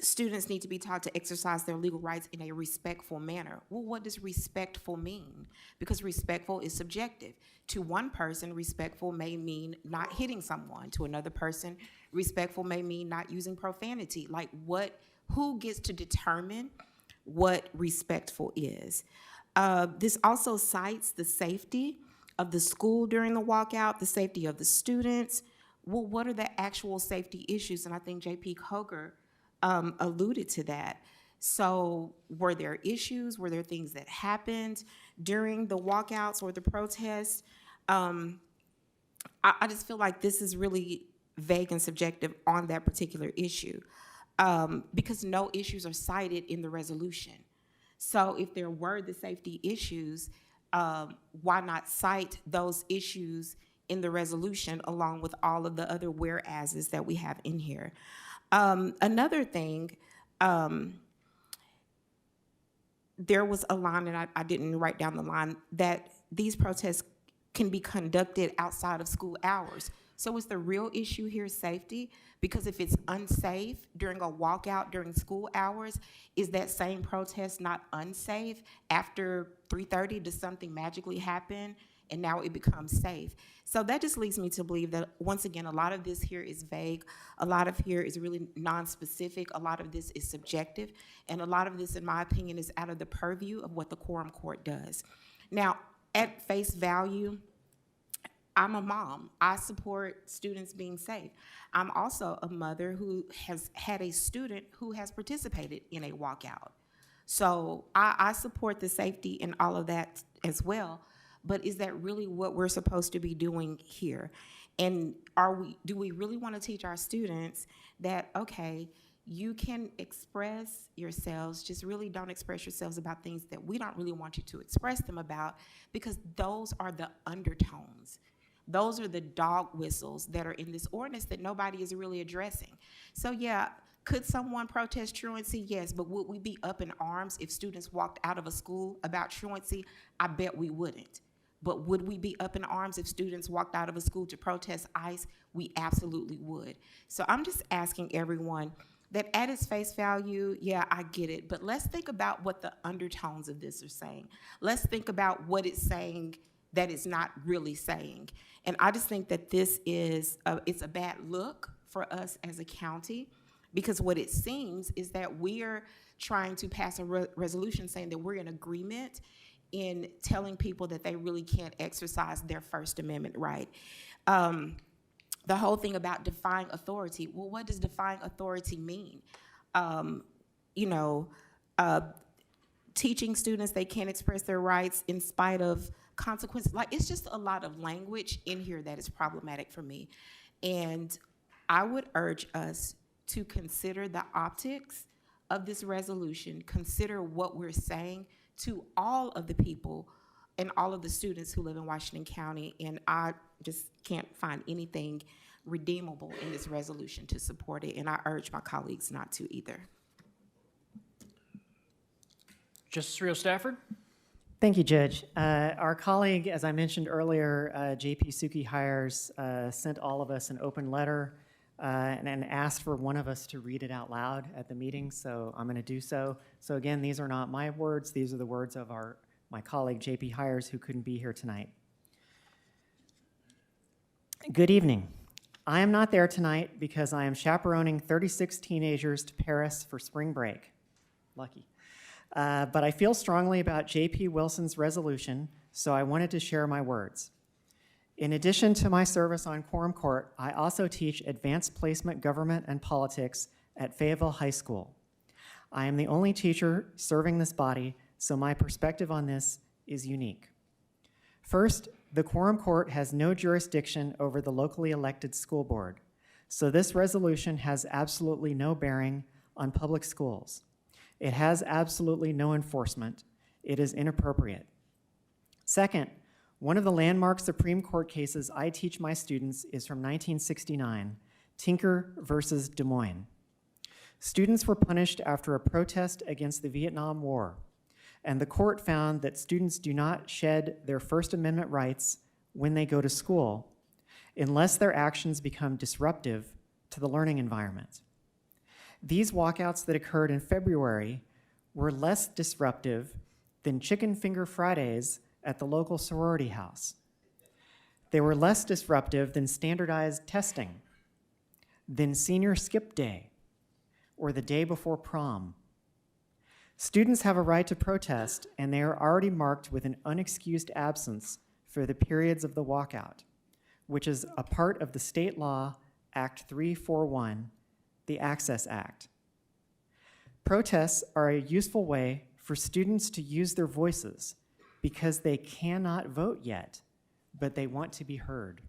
students need to be taught to exercise their legal rights in a respectful manner. Well, what does respectful mean? Because respectful is subjective. To one person, respectful may mean not hitting someone. To another person, respectful may mean not using profanity. Like who gets to determine what respectful is? This also cites the safety of the school during the walkout, the safety of the students. Well, what are the actual safety issues? And I think J.P. Coger alluded to that. So were there issues? Were there things that happened during the walkouts or the protests? I just feel like this is really vague and subjective on that particular issue because no issues are cited in the resolution. So if there were the safety issues, why not cite those issues in the resolution along with all of the other whereases that we have in here? Another thing, there was a line, and I didn't write down the line, that these protests can be conducted outside of school hours. So is the real issue here safety? Because if it's unsafe during a walkout during school hours, is that same protest not unsafe? After 3:30, does something magically happen and now it becomes safe? So that just leads me to believe that, once again, a lot of this here is vague. A lot of here is really non-specific. A lot of this is subjective. And a lot of this, in my opinion, is out of the purview of what the Quorum Court does. Now, at face value, I'm a mom. I support students being safe. I'm also a mother who has had a student who has participated in a walkout. So I support the safety and all of that as well. But is that really what we're supposed to be doing here? And do we really want to teach our students that, okay, you can express yourselves, just really don't express yourselves about things that we don't really want you to express them about, because those are the undertones. Those are the dog whistles that are in this ordinance that nobody is really addressing. So yeah, could someone protest truancy? Yes, but would we be up in arms if students walked out of a school about truancy? I bet we wouldn't. But would we be up in arms if students walked out of a school to protest ICE? We absolutely would. So I'm just asking everyone that at its face value, yeah, I get it, but let's think about what the undertones of this are saying. Let's think about what it's saying that it's not really saying. And I just think that this is, it's a bad look for us as a county, because what it seems is that we're trying to pass a resolution saying that we're in agreement in telling people that they really can't exercise their First Amendment right. The whole thing about defying authority, well, what does defying authority mean? Teaching students they can't express their rights in spite of consequences. Like, it's just a lot of language in here that is problematic for me. And I would urge us to consider the optics of this resolution, consider what we're saying to all of the people and all of the students who live in Washington County, and I just can't find anything redeemable in this resolution to support it, and I urge my colleagues not to either. Justice Rio Stafford? Thank you, Judge. Our colleague, as I mentioned earlier, J.P. Suki Hires, sent all of us an open letter and asked for one of us to read it out loud at the meeting, so I'm going to do so. So again, these are not my words. These are the words of my colleague, J.P. Hires, who couldn't be here tonight. Good evening. I am not there tonight because I am chaperoning 36 teenagers to Paris for spring break. Lucky. But I feel strongly about J.P. Wilson's resolution, so I wanted to share my words. In addition to my service on Quorum Court, I also teach advanced placement government and politics at Fayetteville High School. I am the only teacher serving this body, so my perspective on this is unique. First, the Quorum Court has no jurisdiction over the locally elected school board, so this resolution has absolutely no bearing on public schools. It has absolutely no enforcement. It is inappropriate. Second, one of the landmark Supreme Court cases I teach my students is from 1969, Tinker versus Des Moines. Students were punished after a protest against the Vietnam War, and the court found that students do not shed their First Amendment rights when they go to school unless their actions become disruptive to the learning environment. These walkouts that occurred in February were less disruptive than Chicken Finger Fridays at the local sorority house. They were less disruptive than standardized testing, than senior skip day, or the day before prom. Students have a right to protest, and they are already marked with an unexcused absence for the periods of the walkout, which is a part of the state law, Act 341, the Access Act. Protests are a useful way for students to use their voices because they cannot vote yet, but they want to be heard.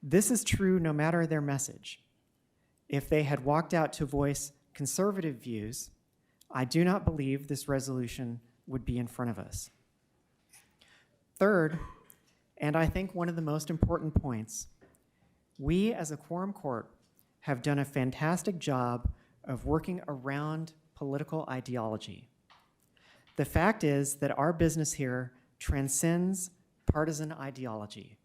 This is true no matter their message. If they had walked out to voice conservative views, I do not believe this resolution would be in front of us. Third, and I think one of the most important points, we as a Quorum Court have done a fantastic job of working around political ideology. The fact is that our business here transcends partisan ideology.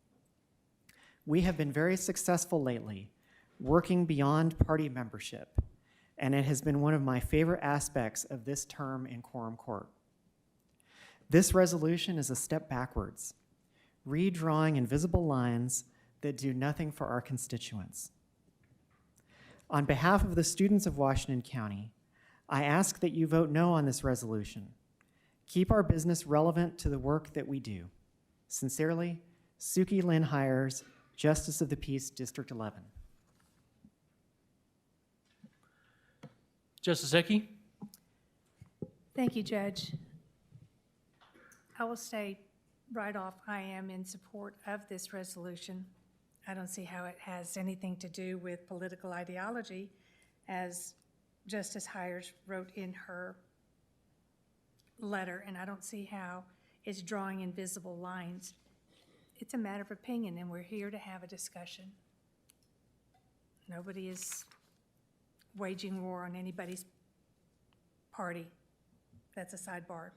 We have been very successful lately, working beyond party membership, and it has been one of my favorite aspects of this term in Quorum Court. This resolution is a step backwards, redrawing invisible lines that do nothing for our constituents. On behalf of the students of Washington County, I ask that you vote no on this resolution. Keep our business relevant to the work that we do. Sincerely, Suki Lynn Hires, Justice of the Peace, District 11. Justice Ecke? Thank you, Judge. I will say right off, I am in support of this resolution. I don't see how it has anything to do with political ideology, as Justice Hires wrote in her letter, and I don't see how it's drawing invisible lines. It's a matter of opinion, and we're here to have a discussion. Nobody is waging war on anybody's party. That's a sidebar.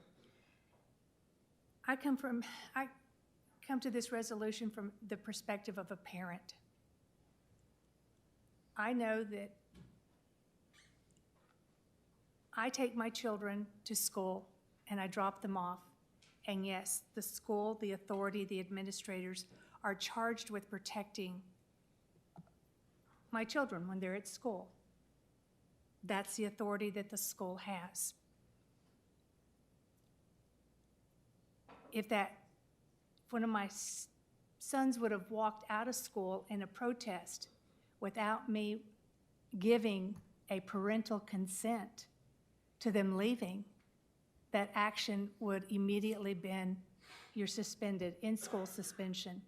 I come to this resolution from the perspective of a parent. I know that I take my children to school and I drop them off. And yes, the school, the authority, the administrators are charged with protecting my children when they're at school. That's the authority that the school has. If one of my sons would have walked out of school in a protest without me giving a parental consent to them leaving, that action would immediately been, you're suspended, in-school suspension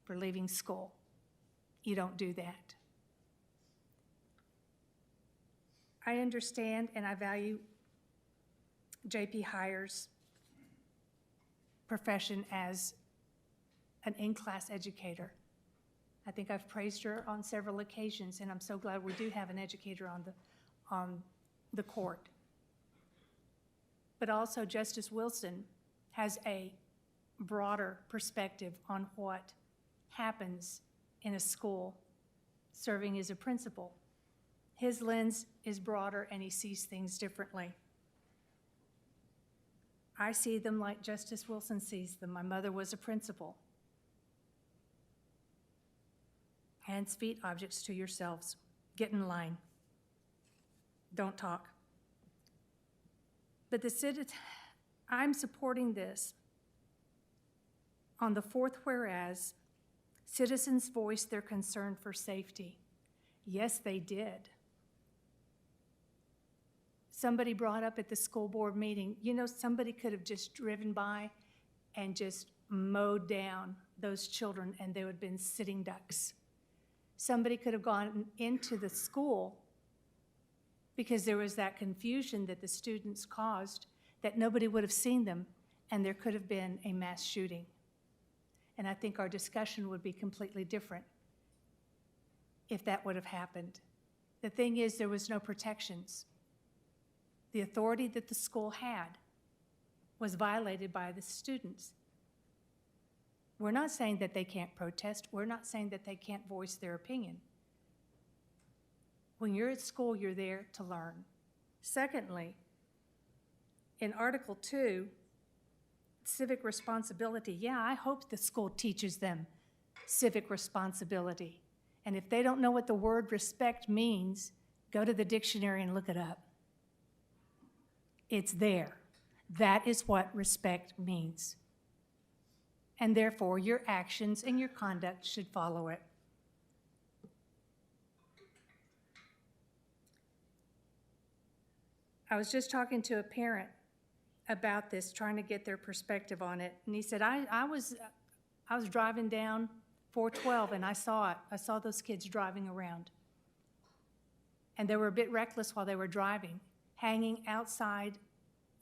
for leaving school. You don't do that. I understand and I value J.P. Hires' profession as an in-class educator. I think I've praised her on several occasions, and I'm so glad we do have an educator on the court. But also Justice Wilson has a broader perspective on what happens in a school serving as a principal. His lens is broader and he sees things differently. I see them like Justice Wilson sees them. My mother was a principal. Hands, feet, objects to yourselves. Get in line. Don't talk. But I'm supporting this on the fourth whereas, citizens voiced their concern for safety. Yes, they did. Somebody brought up at the school board meeting, you know, somebody could have just driven by and just mowed down those children and they would have been sitting ducks. Somebody could have gone into the school because there was that confusion that the students caused that nobody would have seen them, and there could have been a mass shooting. And I think our discussion would be completely different if that would have happened. The thing is, there was no protections. The authority that the school had was violated by the students. We're not saying that they can't protest. We're not saying that they can't voice their opinion. When you're at school, you're there to learn. Secondly, in Article 2, civic responsibility, yeah, I hope the school teaches them civic responsibility. And if they don't know what the word respect means, go to the dictionary and look it up. It's there. That is what respect means. And therefore, your actions and your conduct should follow it. I was just talking to a parent about this, trying to get their perspective on it, and he said, I was driving down 412 and I saw it. I saw those kids driving around. And they were a bit reckless while they were driving, hanging outside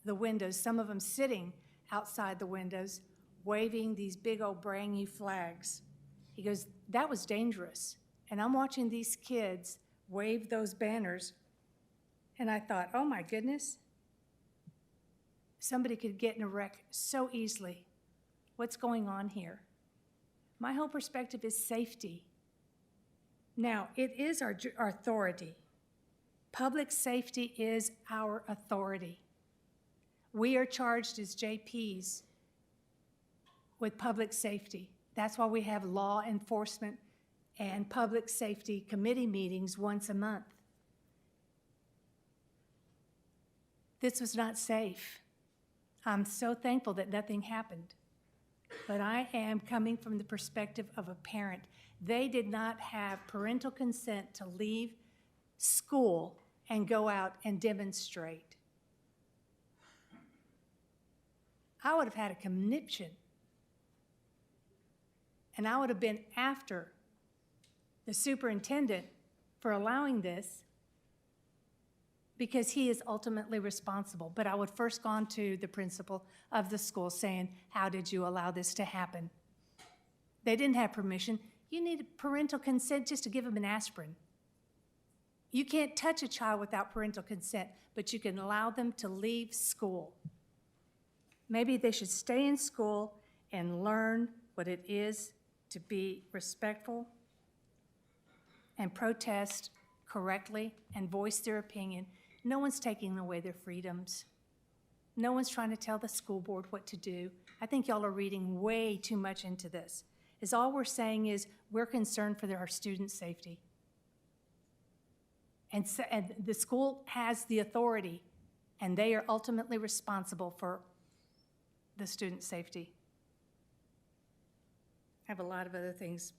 the windows, some of them sitting outside the windows, waving these big old brand new flags. He goes, that was dangerous. And I'm watching these kids wave those banners, and I thought, oh my goodness, somebody could get in a wreck so easily. What's going on here? My whole perspective is safety. Now, it is our authority. Public safety is our authority. We are charged as JPs with public safety. That's why we have law enforcement and public safety committee meetings once a month. This was not safe. I'm so thankful that nothing happened. But I am coming from the perspective of a parent. They did not have parental consent to leave school and go out and demonstrate. I would have had a conniption. And I would have been after the superintendent for allowing this, because he is ultimately responsible. But I would first gone to the principal of the school saying, how did you allow this to happen? They didn't have permission. You need parental consent just to give them an aspirin. You can't touch a child without parental consent, but you can allow them to leave school. Maybe they should stay in school and learn what it is to be respectful and protest correctly and voice their opinion. No one's taking away their freedoms. No one's trying to tell the school board what to do. I think y'all are reading way too much into this. All we're saying is we're concerned for our students' safety. And the school has the authority, and they are ultimately responsible for the student safety. I have a lot of other things.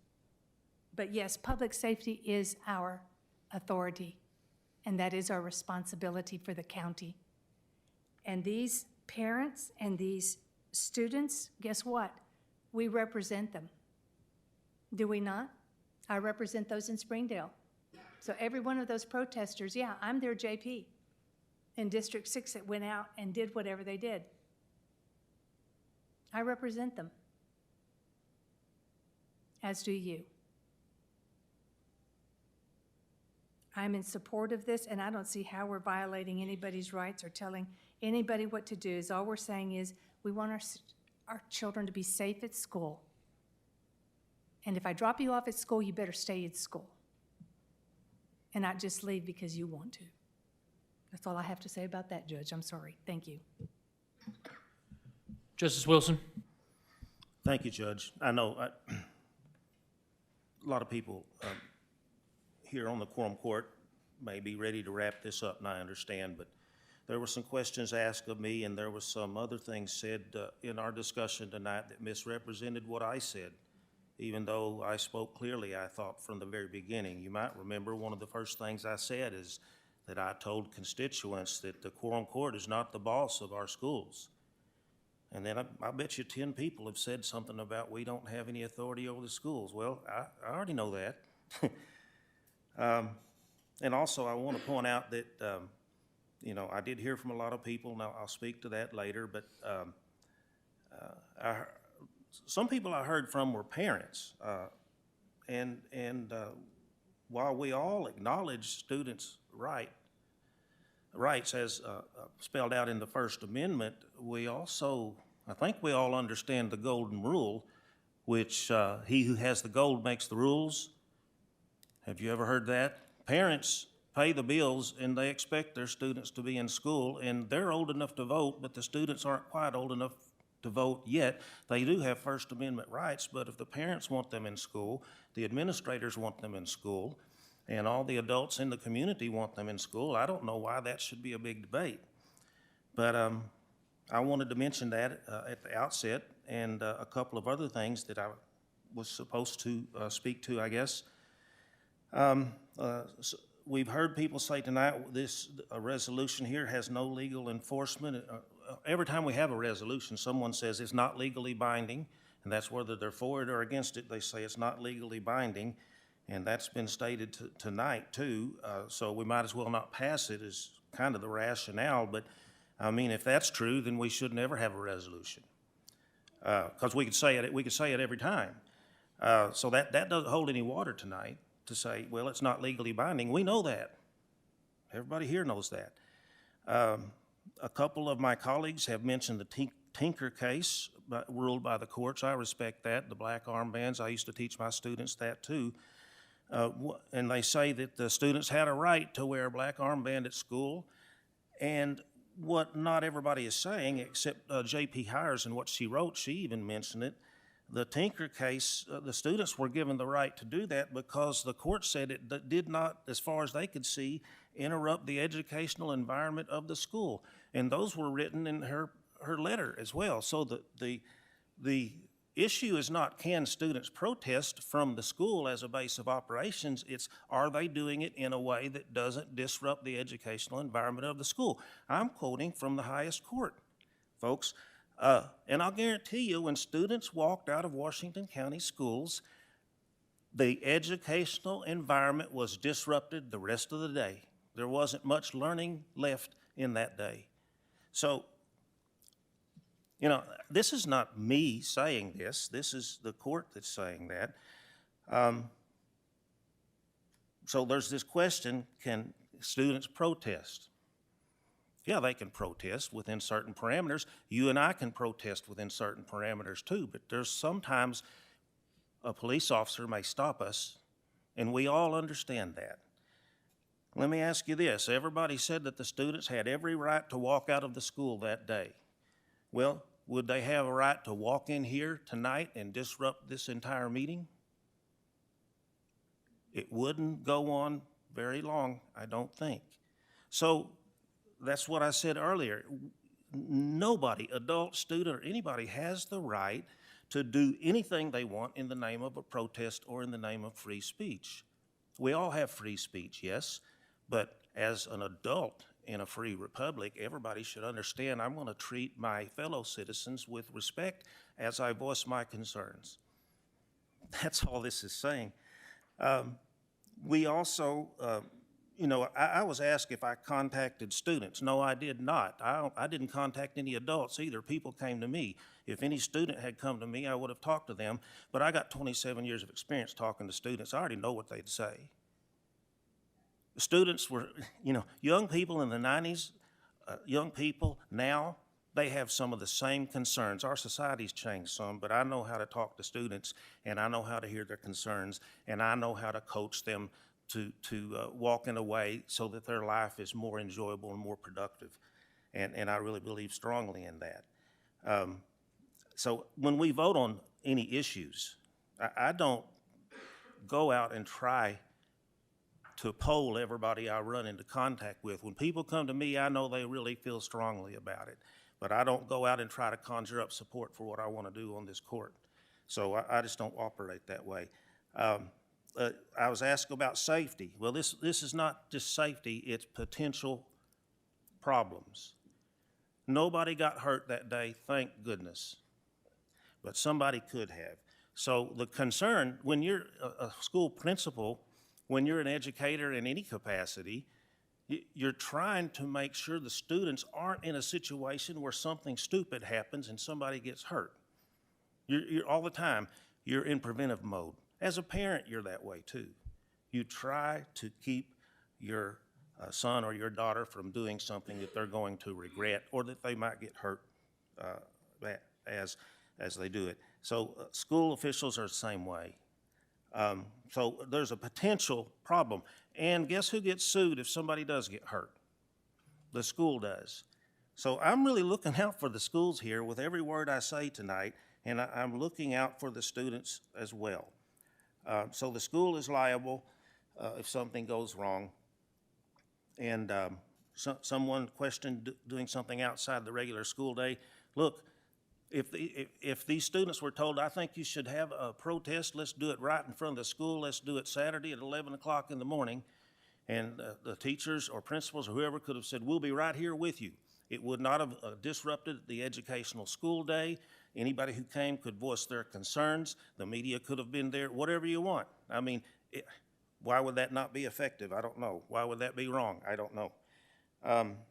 But yes, public safety is our authority, and that is our responsibility for the county. And these parents and these students, guess what? We represent them. Do we not? I represent those in Springdale. So every one of those protesters, yeah, I'm their JP in District 6 that went out and did whatever they did. I represent them, as do you. I'm in support of this, and I don't see how we're violating anybody's rights or telling anybody what to do. All we're saying is we want our children to be safe at school. And if I drop you off at school, you better stay at school and not just leave because you want to. That's all I have to say about that, Judge. I'm sorry. Thank you. Justice Wilson. Thank you, Judge. I know a lot of people here on the Quorum Court may be ready to wrap this up, and I understand, but there were some questions asked of me, and there was some other things said in our discussion tonight that misrepresented what I said, even though I spoke clearly, I thought, from the very beginning. You might remember one of the first things I said is that I told constituents that the Quorum Court is not the boss of our schools. And then I bet you 10 people have said something about we don't have any authority over the schools. Well, I already know that. And also, I want to point out that, I did hear from a lot of people, and I'll speak to that later, but some people I heard from were parents. And while we all acknowledge students' rights as spelled out in the First Amendment, we also, I think we all understand the golden rule, which he who has the gold makes the rules. Have you ever heard that? Parents pay the bills and they expect their students to be in school, and they're old enough to vote, but the students aren't quite old enough to vote yet. They do have First Amendment rights, but if the parents want them in school, the administrators want them in school, and all the adults in the community want them in school, I don't know why that should be a big debate. But I wanted to mention that at the outset, and a couple of other things that I was supposed to speak to, I guess. We've heard people say tonight this resolution here has no legal enforcement. Every time we have a resolution, someone says it's not legally binding, and that's whether they're for it or against it. They say it's not legally binding, and that's been stated tonight too, so we might as well not pass it is kind of the rationale. But I mean, if that's true, then we should never have a resolution, because we could say it every time. So that doesn't hold any water tonight to say, well, it's not legally binding. We know that. Everybody here knows that. A couple of my colleagues have mentioned the Tinker case ruled by the courts. I respect that. The black armbands, I used to teach my students that too. And they say that the students had a right to wear a black armband at school. And what not everybody is saying, except J.P. Hires and what she wrote, she even mentioned it. The Tinker case, the students were given the right to do that because the court said it did not, as far as they could see, interrupt the educational environment of the school. And those were written in her letter as well. So the issue is not can students protest from the school as a base of operations, it's are they doing it in a way that doesn't disrupt the educational environment of the school. I'm quoting from the highest court, folks. And I'll guarantee you, when students walked out of Washington County schools, the educational environment was disrupted the rest of the day. There wasn't much learning left in that day. So, this is not me saying this. This is the court that's saying that. So there's this question, can students protest? Yeah, they can protest within certain parameters. You and I can protest within certain parameters too, but there's sometimes a police officer may stop us, and we all understand that. Let me ask you this. Everybody said that the students had every right to walk out of the school that day. Well, would they have a right to walk in here tonight and disrupt this entire meeting? It wouldn't go on very long, I don't think. So that's what I said earlier. Nobody, adult, student, or anybody has the right to do anything they want in the name of a protest or in the name of free speech. We all have free speech, yes, but as an adult in a free republic, everybody should understand I'm going to treat my fellow citizens with respect as I voice my concerns. That's all this is saying. We also, I was asked if I contacted students. No, I did not. I didn't contact any adults either. People came to me. If any student had come to me, I would have talked to them, but I got 27 years of experience talking to students. I already know what they'd say. The students were, young people in the 90s, young people now, they have some of the same concerns. Our society's changed some, but I know how to talk to students, and I know how to hear their concerns, and I know how to coach them to walk in a way so that their life is more enjoyable and more productive. And I really believe strongly in that. So when we vote on any issues, I don't go out and try to poll everybody I run into contact with. When people come to me, I know they really feel strongly about it. But I don't go out and try to conjure up support for what I want to do on this court. So I just don't operate that way. I was asked about safety. Well, this is not just safety, it's potential problems. Nobody got hurt that day, thank goodness. But somebody could have. So the concern, when you're a school principal, when you're an educator in any capacity, you're trying to make sure the students aren't in a situation where something stupid happens and somebody gets hurt. You're all the time, you're in preventive mode. As a parent, you're that way too. You try to keep your son or your daughter from doing something that they're going to regret or that they might get hurt as they do it. So school officials are the same way. So there's a potential problem. And guess who gets sued if somebody does get hurt? The school does. So I'm really looking out for the schools here with every word I say tonight, and I'm looking out for the students as well. So the school is liable if something goes wrong. And someone questioned doing something outside the regular school day. Look, if these students were told, I think you should have a protest, let's do it right in front of the school, let's do it Saturday at 11 o'clock in the morning, and the teachers or principals or whoever could have said, we'll be right here with you. It would not have disrupted the educational school day. Anybody who came could voice their concerns. The media could have been there, whatever you want. I mean, why would that not be effective? I don't know. Why would that be wrong? I don't know.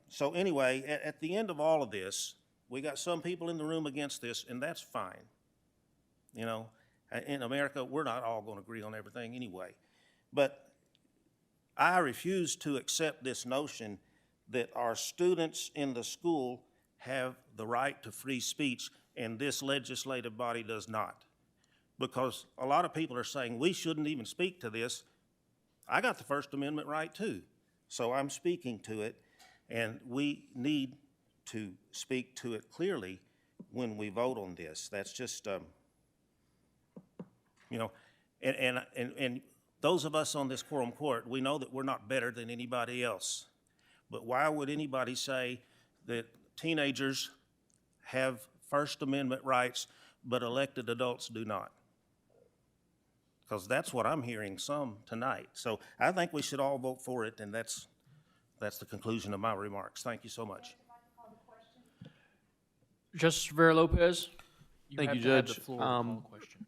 So anyway, at the end of all of this, we got some people in the room against this, and that's fine. You know, in America, we're not all going to agree on everything anyway. But I refuse to accept this notion that our students in the school have the right to free speech and this legislative body does not. Because a lot of people are saying we shouldn't even speak to this. I got the First Amendment right too. So I'm speaking to it, and we need to speak to it clearly when we vote on this. That's just, you know, and those of us on this Quorum Court, we know that we're not better than anybody else. But why would anybody say that teenagers have First Amendment rights, but elected adults do not? Because that's what I'm hearing some tonight. So I think we should all vote for it, and that's the conclusion of my remarks. Thank you so much. Justice Rivera Lopez, Thank have you, to have Judge. the floor to call the question.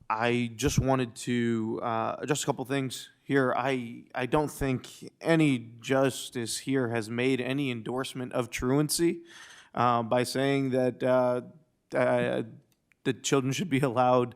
I just wanted to address a couple things here. I don't think any justice here has made any endorsement of truancy by saying that that children should be allowed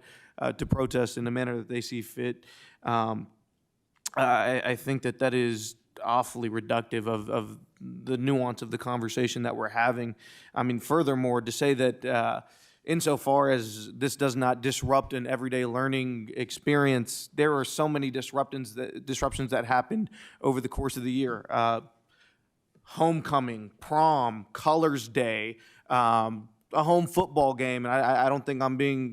to protest in the manner that they see fit. I think that is awfully reductive of the nuance of the conversation that we're having. I mean, furthermore, to say that insofar as this does not disrupt an everyday learning experience, there are so many disruptions that happened over the course of the year. Homecoming, prom, Colors Day, a home football game, and I don't think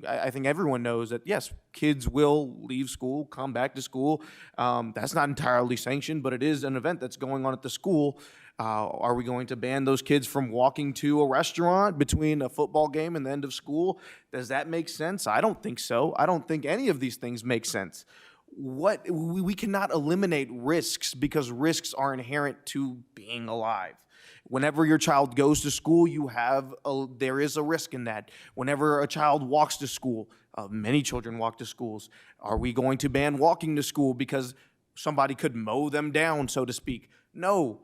I think everyone knows that, yes, kids will leave school, come back to school. That's not entirely sanctioned, but it is an event that's going on at the school. Are we going to ban those kids from walking to a restaurant between a football game and the end of school? Does that make sense? I don't think so. I don't think any of these things make sense. We cannot eliminate risks because risks are inherent to being alive. Whenever your child goes to school, there is a risk in that. Whenever a child walks to school, many children walk to schools. Are we going to ban walking to school because somebody could mow them down, so to speak? No,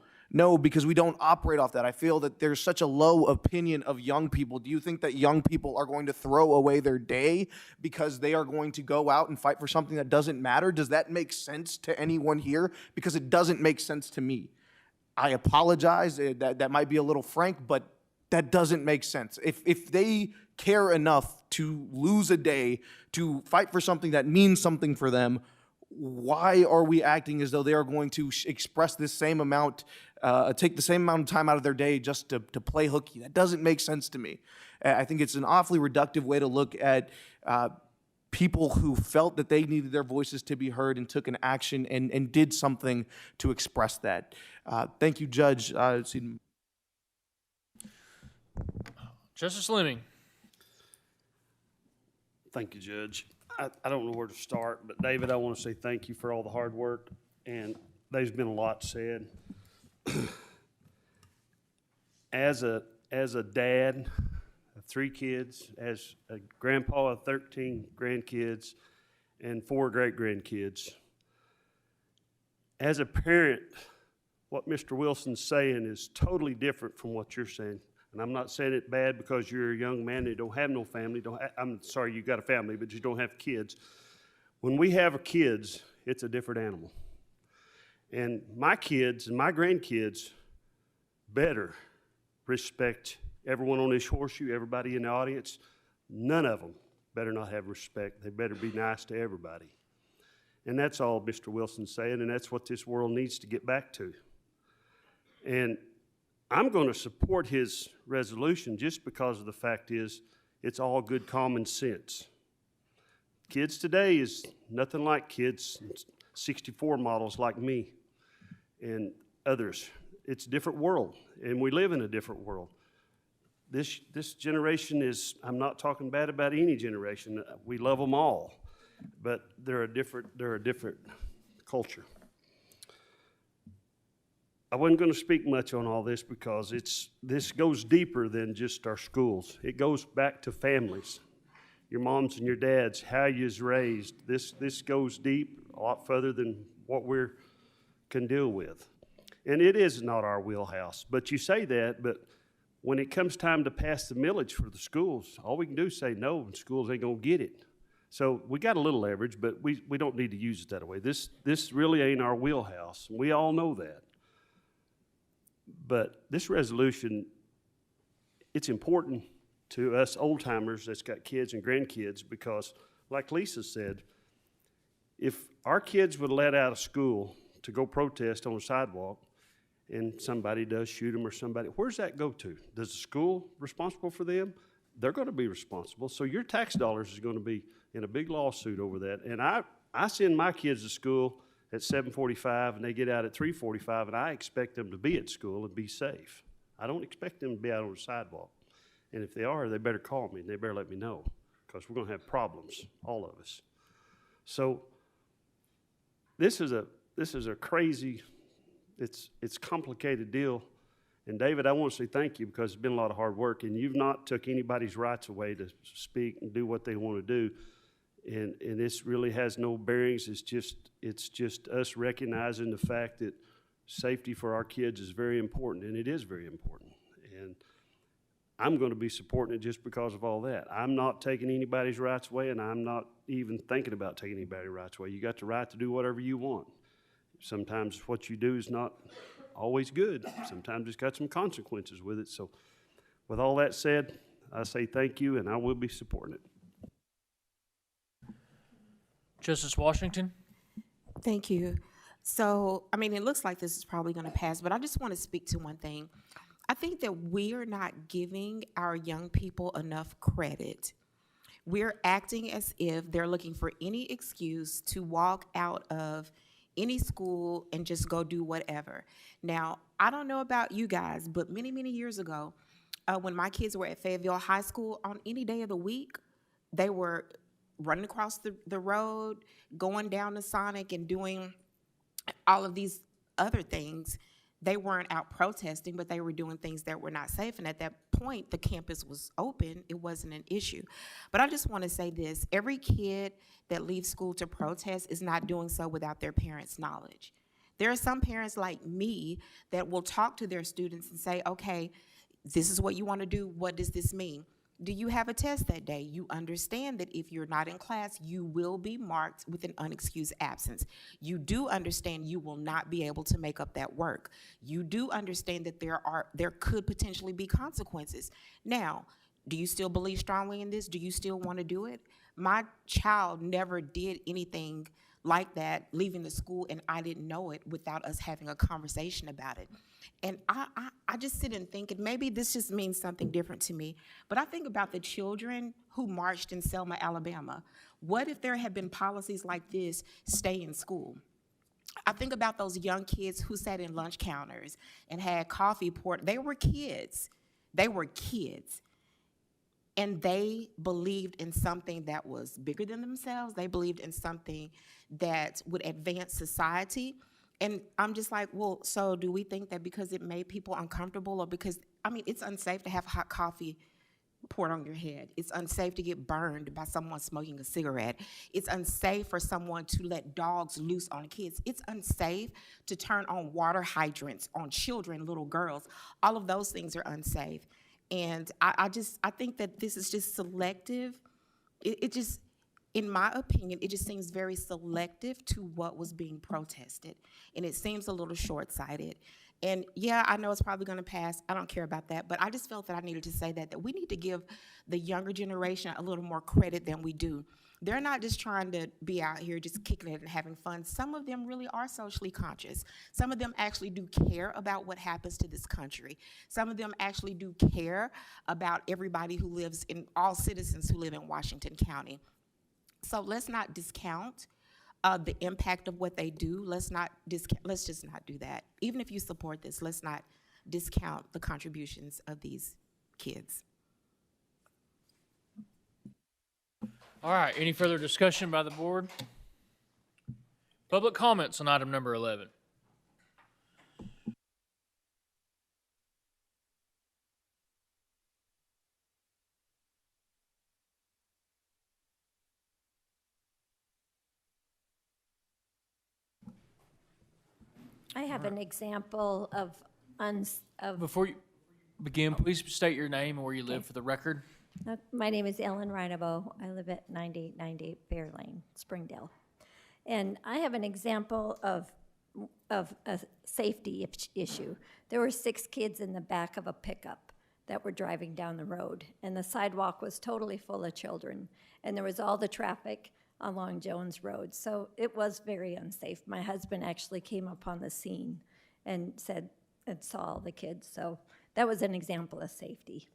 because we don't operate off that. I feel that there's such a low opinion of young people. Do you think that young people are going to throw away their day because they are going to go out and fight for something that doesn't matter? Does that make sense to anyone here? Because it doesn't make sense to me. I apologize, that might be a little frank, but that doesn't make sense. If they care enough to lose a day to fight for something that means something for them, why are we acting as though they are going to express this same amount, take the same amount of time out of their day just to play hooky? That doesn't make sense to me. I think it's an awfully reductive way to look at people who felt that they needed their voices to be heard and took an action and did something to express that. Thank you, Judge. Justice Lemming. Thank you, Judge. I don't know where to start, but David, I want to say thank you for all the hard work, and there's been a lot said. As a dad of 3 kids, as a grandpa of 13 grandkids and 4 great-grandkids, as a parent, what Mr. Wilson's saying is totally different from what you're saying. And I'm not saying it bad because you're a young man and you don't have no family. I'm sorry you got a family, but you don't have kids. When we have kids, it's a different animal. And my kids and my grandkids better respect everyone on this horseshoe, everybody in the audience. None of them better not have respect. They better be nice to everybody. And that's all Mr. Wilson's saying, and that's what this world needs to get back to. And I'm going to support his resolution just because of the fact is it's all good common sense. Kids today is nothing like kids 64 models like me and others. It's a different world, and we live in a different world. This generation is, I'm not talking bad about any generation. We love them all, but they're a different culture. I wasn't going to speak much on all this because this goes deeper than just our schools. It goes back to families, your moms and your dads, how you was raised. This goes deep, a lot further than what we can deal with. And it is not our wheelhouse. But you say that, but when it comes time to pass the millage for the schools, all we can do is say no, and schools ain't going to get it. So we got a little leverage, but we don't need to use it that way. This really ain't our wheelhouse. We all know that. But this resolution, it's important to us old-timers that's got kids and grandkids because, like Lisa said, if our kids were let out of school to go protest on the sidewalk and somebody does shoot them or somebody, where's that go to? Does the school responsible for them? They're going to be responsible. So your tax dollars is going to be in a big lawsuit over that. And I send my kids to school at 7:45 and they get out at 3:45, and I expect them to be at school and be safe. I don't expect them to be out on the sidewalk. And if they are, they better call me and they better let me know because we're going to have problems, all of us. So this is a crazy, it's complicated deal. And David, I want to say thank you because it's been a lot of hard work, and you've not took anybody's rights away to speak and do what they want to do. And this really has no bearings. It's just us recognizing the fact that safety for our kids is very important, and it is very important. And I'm going to be supporting it just because of all that. I'm not taking anybody's rights away, and I'm not even thinking about taking anybody's rights away. You got the right to do whatever you want. Sometimes what you do is not always good. Sometimes it's got some consequences with it. So with all that said, I say thank you, and I will be supporting it. Justice Washington. Thank you. So, I mean, it looks like this is probably going to pass, but I just want to speak to one thing. I think that we are not giving our young people enough credit. We're acting as if they're looking for any excuse to walk out of any school and just go do whatever. Now, I don't know about you guys, but many, many years ago, when my kids were at Fayetteville High School, on any day of the week, they were running across the road, going down to Sonic and doing all of these other things. They weren't out protesting, but they were doing things that were not safe. And at that point, the campus was open. It wasn't an issue. But I just want to say this. Every kid that leaves school to protest is not doing so without their parents' knowledge. There are some parents like me that will talk to their students and say, okay, this is what you want to do. What does this mean? Do you have a test that day? You understand that if you're not in class, you will be marked with an unexcused absence. You do understand you will not be able to make up that work. You do understand that there could potentially be consequences. Now, do you still believe strongly in this? Do you still want to do it? My child never did anything like that leaving the school, and I didn't know it without us having a conversation about it. And I just sit and think, and maybe this just means something different to me, but I think about the children who marched in Selma, Alabama. What if there had been policies like this, stay in school? I think about those young kids who sat in lunch counters and had coffee poured. They were kids. They were kids. And they believed in something that was bigger than themselves. They believed in something that would advance society. And I'm just like, well, so do we think that because it made people uncomfortable, or because, I mean, it's unsafe to have hot coffee poured on your head. It's unsafe to get burned by someone smoking a cigarette. It's unsafe for someone to let dogs loose on kids. It's unsafe to turn on water hydrants on children, little girls. All of those things are unsafe. And I think that this is just selective. It just, in my opinion, it just seems very selective to what was being protested. And it seems a little short-sighted. And yeah, I know it's probably gonna pass. I don't care about that. But I just felt that I needed to say that we need to give the younger generation a little more credit than we do. They're not just trying to be out here just kicking it and having fun. Some of them really are socially conscious. Some of them actually do care about what happens to this country. Some of them actually do care about everybody who lives in, all citizens who live in Washington County. So let's not discount the impact of what they do. Let's just not do that. Even if you support this, let's not discount the contributions of these kids. All right, any further discussion by the board? Public comments on item number 11. I have an example of Before you begin, please state your name and where you live for the record. my name is Ellen Reinabo. I live at 9898 Bear Lane, Springdale. And I have an example of a safety issue. There were 6 kids in the back of a pickup that were driving down the road, and the sidewalk was totally full of children, and there was all the traffic along Jones Road. So it was very unsafe. My husband actually came upon the scene and saw all the kids. So that was an example of safety.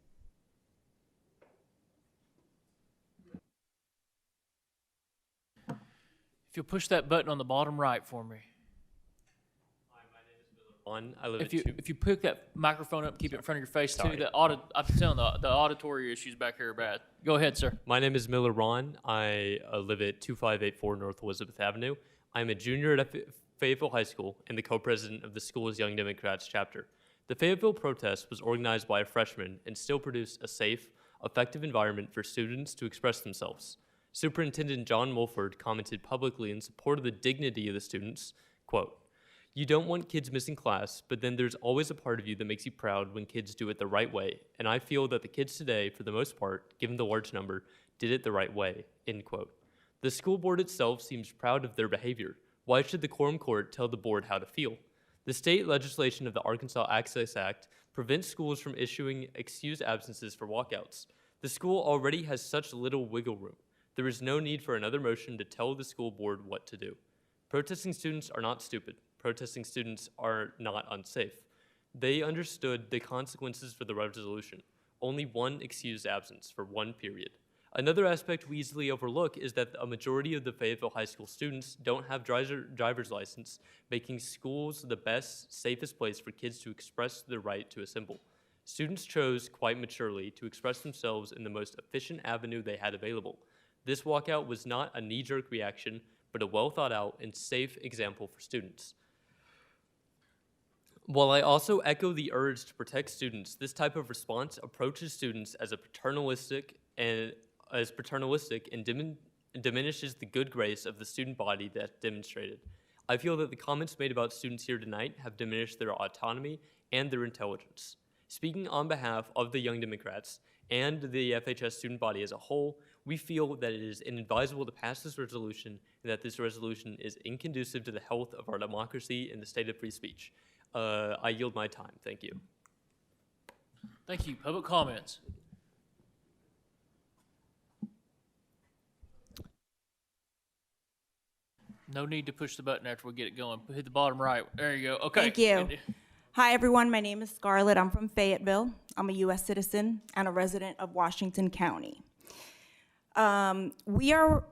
If you'll push that button on the bottom right for me. I live If you pick that microphone up, keep it in front of your face Sorry. too. I'm telling the auditory issues back here are bad. Go ahead, sir. My name is Miller Ron. I live at 2584 North Elizabeth Avenue. I'm a junior at Fayetteville High School and the co-president of the school's Young Democrats chapter. The Fayetteville protest was organized by a freshman and still produced a safe, effective environment for students to express themselves. Superintendent John Mulford commented publicly in support of the dignity of the students, quote, "You don't want kids missing class, but then there's always a part of you that makes you proud when kids do it the right way, and I feel that the kids today, for the most part, given the large number, did it the right way," end quote. The school board itself seems proud of their behavior. Why should the Quorum Court tell the board how to feel? The state legislation of the Arkansas Access Act prevents schools from issuing excused absences for walkouts. The school already has such little wiggle room. There is no need for another motion to tell the school board what to do. Protesting students are not stupid. Protesting students are not unsafe. They understood the consequences for the resolution. Only one excused absence for one period. Another aspect we easily overlook is that a majority of the Fayetteville High School students don't have driver's license, making schools the best, safest place for kids to express their right to assemble. Students chose, quite maturely, to express themselves in the most efficient avenue they had available. This walkout was not a knee-jerk reaction, but a well-thought-out and safe example for students. While I also echo the urge to protect students, this type of response approaches students as paternalistic and diminishes the good grace of the student body that demonstrated. I feel that the comments made about students here tonight have diminished their autonomy and their intelligence. Speaking on behalf of the Young Democrats and the FHS student body as a whole, we feel that it is inadvisable to pass this resolution and that this resolution is inconducive to the health of our democracy and the state of free speech. I yield my time. Thank you. Thank you. Public comments. No need to push the button after we get it going. Hit the bottom right. There you go. Okay. Thank you. Hi, everyone. My name is Scarlett. I'm from Fayetteville. I'm a U.S. citizen and a resident of Washington County. We are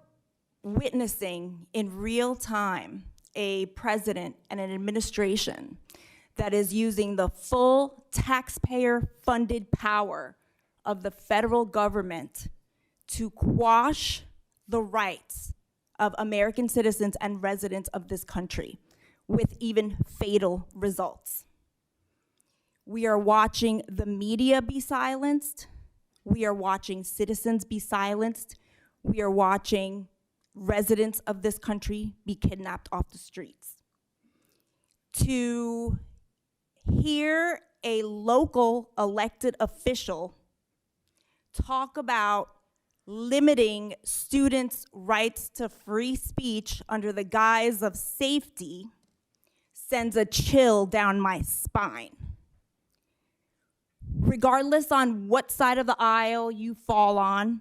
witnessing in real time a president and an administration that is using the full taxpayer-funded power of the federal government to quash the rights of American citizens and residents of this country, with even fatal results. We are watching the media be silenced. We are watching citizens be silenced. We are watching residents of this country be kidnapped off the streets. To hear a local elected official talk about limiting students' rights to free speech under the guise of safety sends a chill down my spine. Regardless on what side of the aisle you fall on,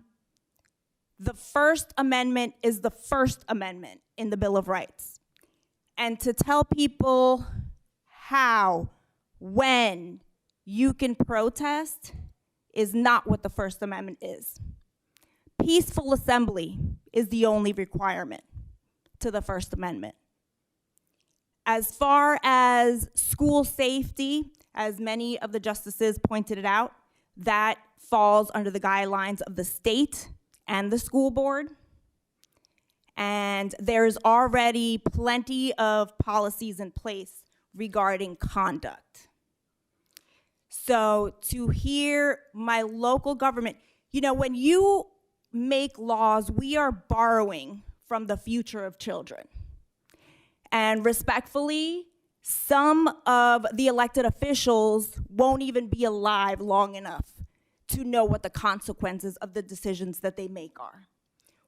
the First Amendment is the First Amendment in the Bill of Rights. And to tell people how, when you can protest is not what the First Amendment is. Peaceful assembly is the only requirement to the First Amendment. As far as school safety, as many of the justices pointed it out, that falls under the guidelines of the state and the school board. And there's already plenty of policies in place regarding conduct. So to hear my local government, you know, when you make laws, we are borrowing from the future of children. And respectfully, some of the elected officials won't even be alive long enough to know what the consequences of the decisions that they make are.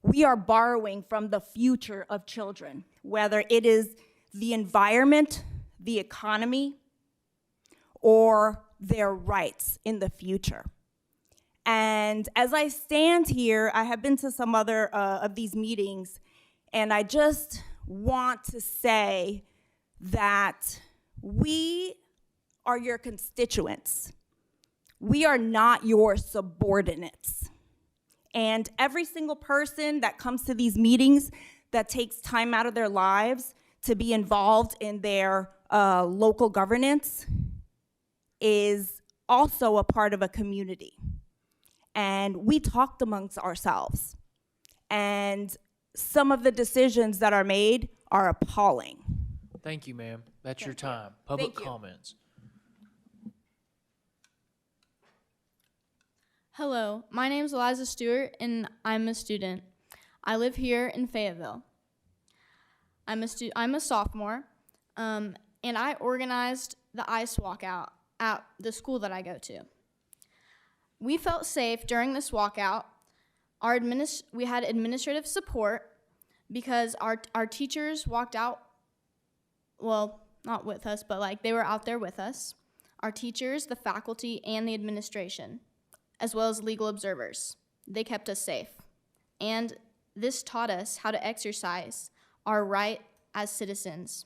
We are borrowing from the future of children, whether it is the environment, the economy, or their rights in the future. And as I stand here, I have been to some other of these meetings, and I just want to say that we are your constituents. We are not your subordinates. And every single person that comes to these meetings that takes time out of their lives to be involved in their local governance is also a part of a community. And we talked amongst ourselves. And some of the decisions that are made are appalling. Thank you, ma'am. That's your time. Public comments. Hello, my name is Eliza Stewart, and I'm a student. I live here in Fayetteville. I'm a sophomore, and I organized the ICE walkout at the school that I go to. We felt safe during this walkout. We had administrative support because our teachers walked out, well, not with us, but like they were out there with us. Our teachers, the faculty, and the administration, as well as legal observers. They kept us safe. And this taught us how to exercise our right as citizens.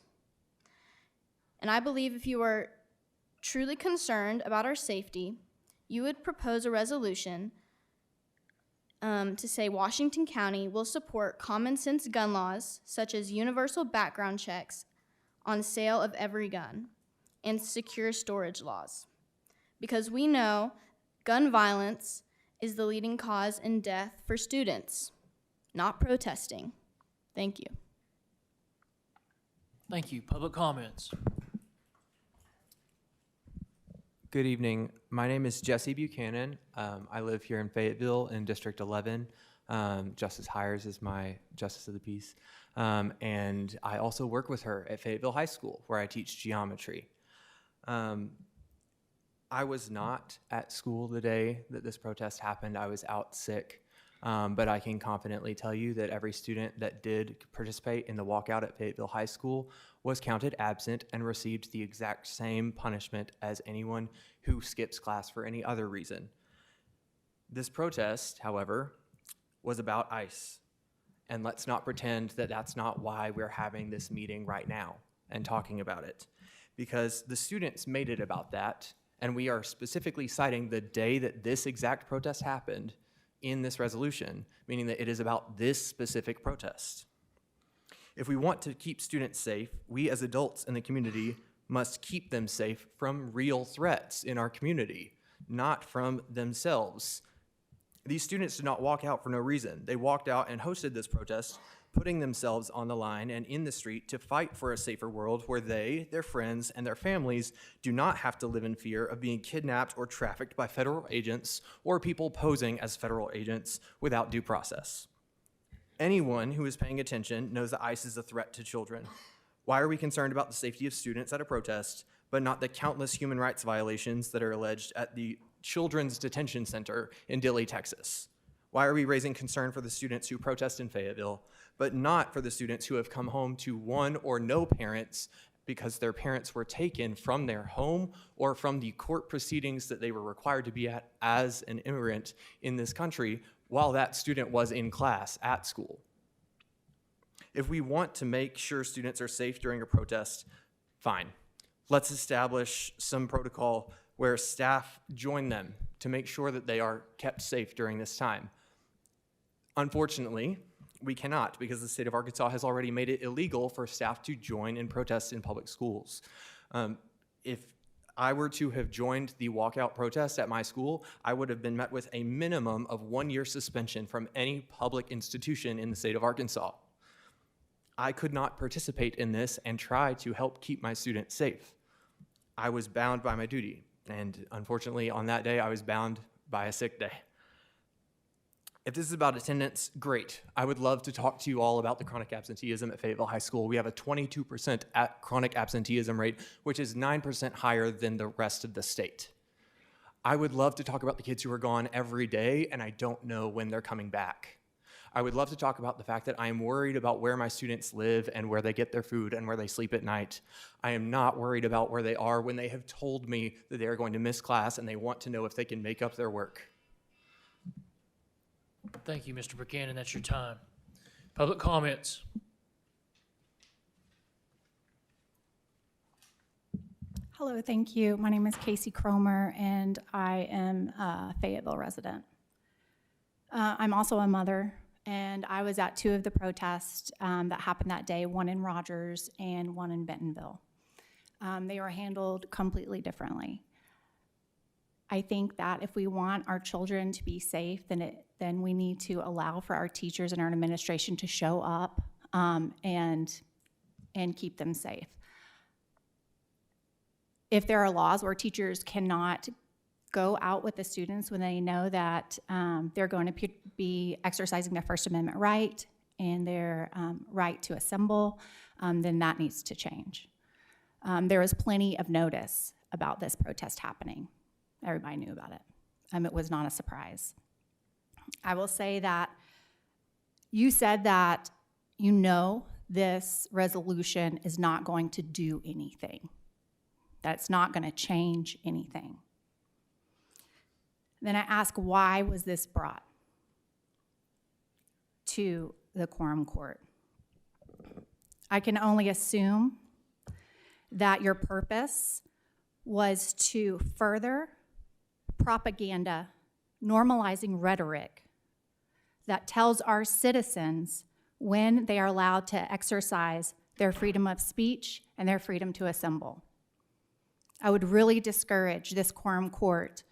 And I believe if you are truly concerned about our safety, you would propose a resolution to say Washington County will support common sense gun laws, such as universal background checks on sale of every gun, and secure storage laws. Because we know gun violence is the leading cause in death for students, not protesting. Thank you. Thank you. Public comments. Good evening. My name is Jesse Buchanan. I live here in Fayetteville in District 11. Justice Hires is my Justice of the Peace. And I also work with her at Fayetteville High School, where I teach geometry. I was not at school the day that this protest happened. I was out sick. But I can confidently tell you that every student that did participate in the walkout at Fayetteville High School was counted absent and received the exact same punishment as anyone who skips class for any other reason. This protest, however, was about ICE. And let's not pretend that that's not why we're having this meeting right now and talking about it. Because the students made it about that, and we are specifically citing the day that this exact protest happened in this resolution, meaning that it is about this specific protest. If we want to keep students safe, we as adults in the community must keep them safe from real threats in our community, not from themselves. These students did not walk out for no reason. They walked out and hosted this protest, putting themselves on the line and in the street to fight for a safer world where they, their friends, and their families do not have to live in fear of being kidnapped or trafficked by federal agents or people posing as federal agents without due process. Anyone who is paying attention knows that ICE is a threat to children. Why are we concerned about the safety of students at a protest, but not the countless human rights violations that are alleged at the Children's Detention Center in Dilley, Texas? Why are we raising concern for the students who protest in Fayetteville, but not for the students who have come home to one or no parents because their parents were taken from their home or from the court proceedings that they were required to be at as an immigrant in this country while that student was in class at school? If we want to make sure students are safe during a protest, fine. Let's establish some protocol where staff join them to make sure that they are kept safe during this time. Unfortunately, we cannot because the state of Arkansas has already made it illegal for staff to join in protests in public schools. If I were to have joined the walkout protest at my school, I would have been met with a minimum of 1 year suspension from any public institution in the state of Arkansas. I could not participate in this and try to help keep my students safe. I was bound by my duty, and unfortunately on that day I was bound by a sick day. If this is about attendance, great. I would love to talk to you all about the chronic absenteeism at Fayetteville High School. We have a 22% chronic absenteeism rate, which is 9% higher than the rest of the state. I would love to talk about the kids who are gone every day and I don't know when they're coming back. I would love to talk about the fact that I am worried about where my students live and where they get their food and where they sleep at night. I am not worried about where they are when they have told me that they are going to miss class and they want to know if they can make up their work. Thank you, Mr. Buchanan. That's your time. Public comments. Hello, thank you. My name is Casey Cromer, and I am a Fayetteville resident. I'm also a mother, and I was at 2 of the protests that happened that day, one in Rogers and one in Bentonville. They were handled completely differently. I think that if we want our children to be safe, then we need to allow for our teachers and our administration to show up and keep them safe. If there are laws where teachers cannot go out with the students when they know that they're going to be exercising their First Amendment right and their right to assemble, then that needs to change. There was plenty of notice about this protest happening. Everybody knew about it. It was not a surprise. I will say that you said that you know this resolution is not going to do anything, that it's not going to change anything. Then I ask, why was this brought to the Quorum Court? I can only assume that your purpose was to further propaganda, normalizing rhetoric that tells our citizens when they are allowed to exercise their freedom of speech and their freedom to assemble. I would really discourage this Quorum Court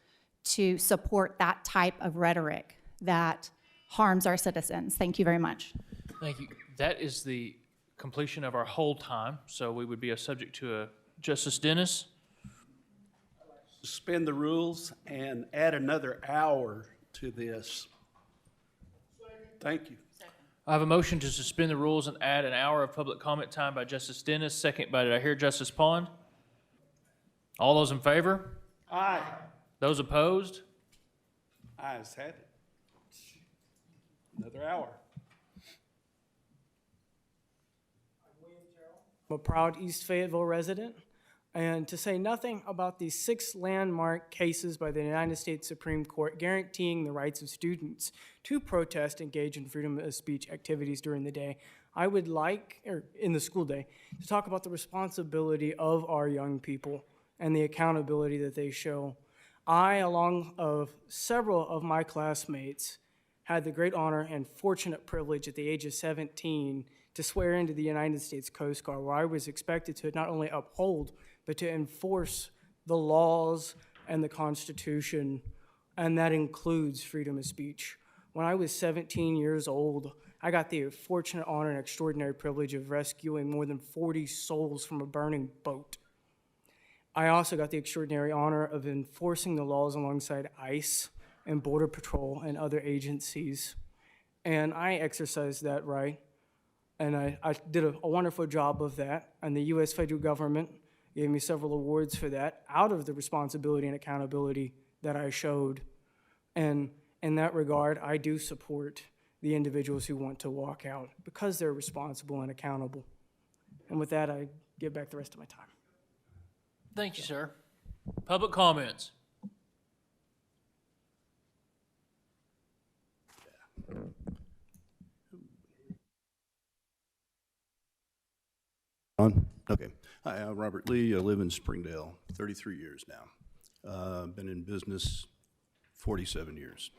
to support that type of rhetoric that harms our citizens. Thank you very much. Thank you. That is the completion of our hold time, so we would be subject to Justice Dennis. Suspend the rules and add another hour to this. Thank you. I have a motion to suspend the rules and add an hour of public comment time by Justice Dennis, second by, did I hear Justice Pond? All those in favor? Aye. Those opposed? Ayes have it. Another hour. I'm a proud East Fayetteville resident, And to say nothing about the 6 landmark cases by the United States Supreme Court guaranteeing the rights of students to protest, engage in freedom of speech activities during the day, I would like, or in the school day, to talk about the responsibility of our young people and the accountability that they show. I, along of several of my classmates, had the great honor and fortunate privilege at the age of 17 to swear into the United States Coast Guard, where I was expected to not only uphold, but to enforce the laws and the Constitution, and that includes freedom of speech. When I was 17 years old, I got the fortunate honor and extraordinary privilege of rescuing more than 40 souls from a burning boat. I also got the extraordinary honor of enforcing the laws alongside ICE and Border Patrol and other agencies. And I exercised that right, and I did a wonderful job of that, and the U.S. federal government gave me several awards for that out of the responsibility and accountability that I showed. And in that regard, I do support the individuals who want to walk out because they're responsible and accountable. And with that, I give back the rest of my time. Thank you, sir. Public comments. On? Okay. Hi, I'm Robert Lee. I live in Springdale, 33 years now. Been in business 47 years.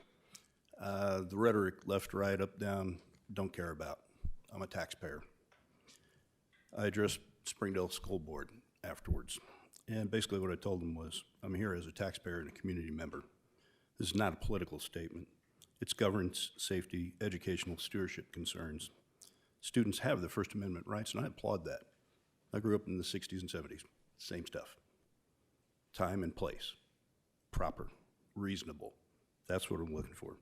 The rhetoric, left, right, up, down, don't care about. I'm a taxpayer. I addressed Springdale School Board afterwards. And basically what I told them was, I'm here as a taxpayer and a community member. This is not a political statement. It's governance, safety, educational stewardship concerns. Students have the First Amendment rights, and I applaud that. I grew up in the 60s and 70s, same stuff. Time and place, proper, reasonable. That's what I'm looking for.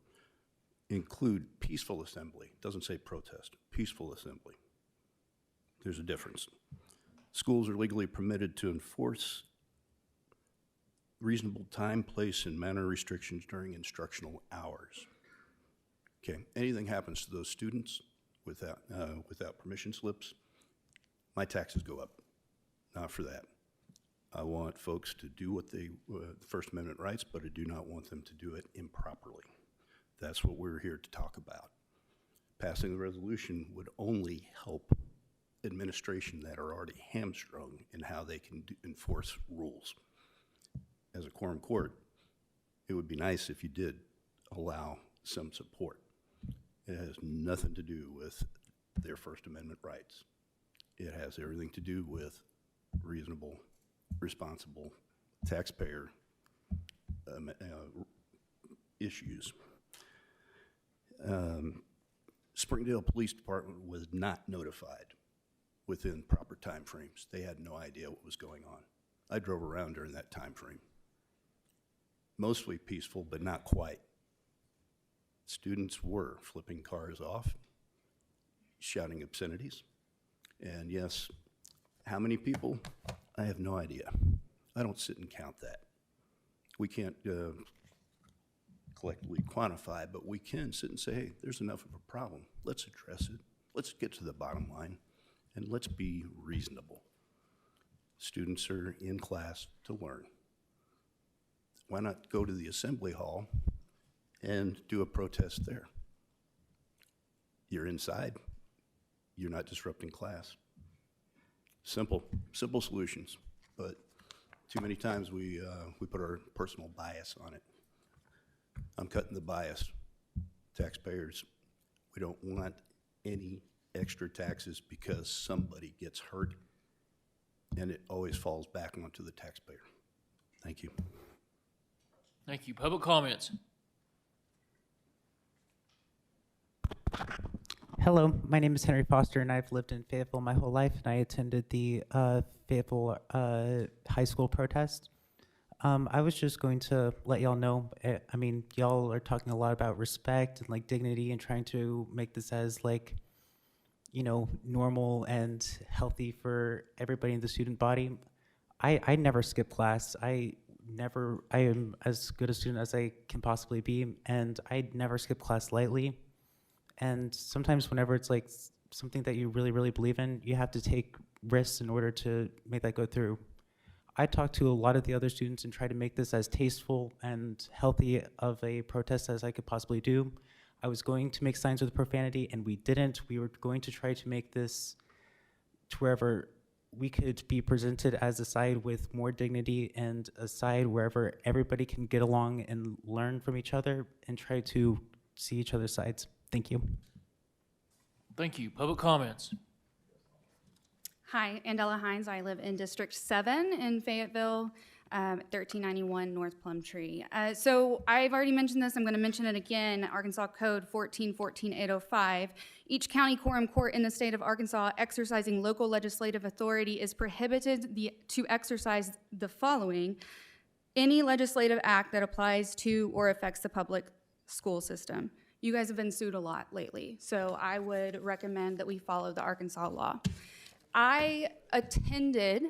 Include peaceful assembly, doesn't say protest, peaceful assembly. There's a difference. Schools are legally permitted to enforce reasonable time, place, and manner restrictions during instructional hours. Okay, anything happens to those students without permission slips, my taxes go up. Not for that. I want folks to do what they, First Amendment rights, but I do not want them to do it improperly. That's what we're here to talk about. Passing the resolution would only help administration that are already hamstrung in how they can enforce rules. As a quorum court, it would be nice if you did allow some support. It has nothing to do with their First Amendment rights. It has everything to do with reasonable, responsible taxpayer issues. Springdale Police Department was not notified within proper time frames. They had no idea what was going on. I drove around during that time frame. Mostly peaceful, but not quite. Students were flipping cars off, shouting obscenities. And yes, how many people? I have no idea. I don't sit and count that. We can't collectively quantify, but we can sit and say, hey, there's enough of a problem. Let's address it. Let's get to the bottom line, and let's be reasonable. Students are in class to learn. Why not go to the assembly hall and do a protest there? You're inside. You're not disrupting class. Simple solutions, but too many times we put our personal bias on it. I'm cutting the bias. Taxpayers, we don't want any extra taxes because somebody gets hurt, and it always falls back onto the taxpayer. Thank you. Thank you. Public comments. Hello, my name is Henry Foster, and I've lived in Fayetteville my whole life, and I attended the Fayetteville high school protest. I was just going to let y'all know, I mean, y'all are talking a lot about respect and like dignity and trying to make this as like, you know, normal and healthy for everybody in the student body. I never skip class. I am as good a student as I can possibly be, and I never skip class lightly. And sometimes whenever it's like something that you really, really believe in, you have to take risks in order to make that go through. I talked to a lot of the other students and tried to make this as tasteful and healthy of a protest as I could possibly do. I was going to make signs with profanity, and we didn't. We were going to try to make this to wherever we could be presented as a side with more dignity and a side wherever everybody can get along and learn from each other and try to see each other's sides. Thank you. Thank you. Public comments. Hi, Andella Hines. I live in District 7 in Fayetteville, 1391 North Plum Tree. So I've already mentioned this. I'm going to mention it again. Arkansas Code 1414-805. Each county quorum court in the state of Arkansas exercising local legislative authority is prohibited to exercise the following: any legislative act that applies to or affects the public school system. You guys have been sued a lot lately, so I would recommend that we follow the Arkansas law. I attended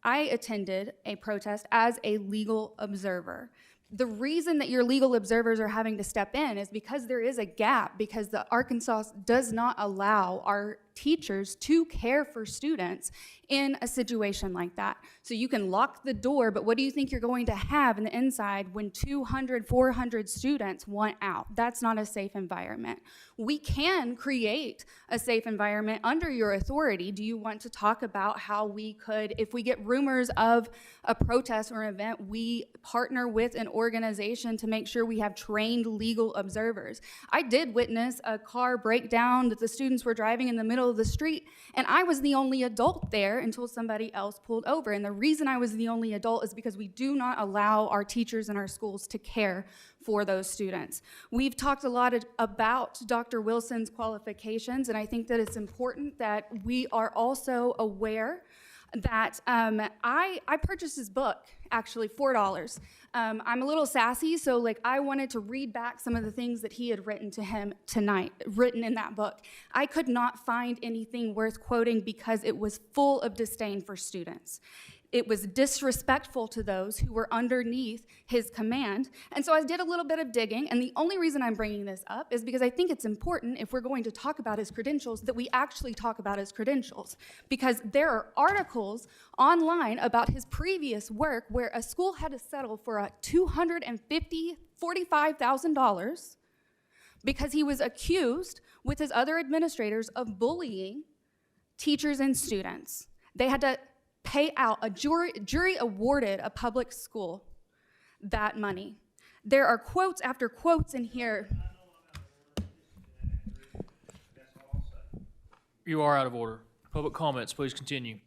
a protest as a legal observer. The reason that your legal observers are having to step in is because there is a gap, because the Arkansas does not allow our teachers to care for students in a situation like that. So you can lock the door, but what do you think you're going to have in the inside when 200, 400 students want out? That's not a safe environment. We can create a safe environment under your authority. Do you want to talk about how we could, if we get rumors of a protest or an event, we partner with an organization to make sure we have trained legal observers? I did witness a car breakdown that the students were driving in the middle of the street, and I was the only adult there until somebody else pulled over. And the reason I was the only adult is because we do not allow our teachers in our schools to care for those students. We've talked a lot about Dr. Wilson's qualifications, and I think that it's important that we are also aware that I purchased his book, actually, $4. I'm a little sassy, so I wanted to read back some of the things that he had written to him tonight, written in that book. I could not find anything worth quoting because it was full of disdain for students. It was disrespectful to those who were underneath his command. And so I did a little bit of digging, and the only reason I'm bringing this up is because I think it's important, if we're going to talk about his credentials, that we actually talk about his credentials. Because there are articles online about his previous work where a school had to settle for a $45,000 because he was accused with his other administrators of bullying teachers and students. They had to pay out, a jury awarded a public school that money. There are quotes after quotes in here. You are out of order. Public comments, please continue.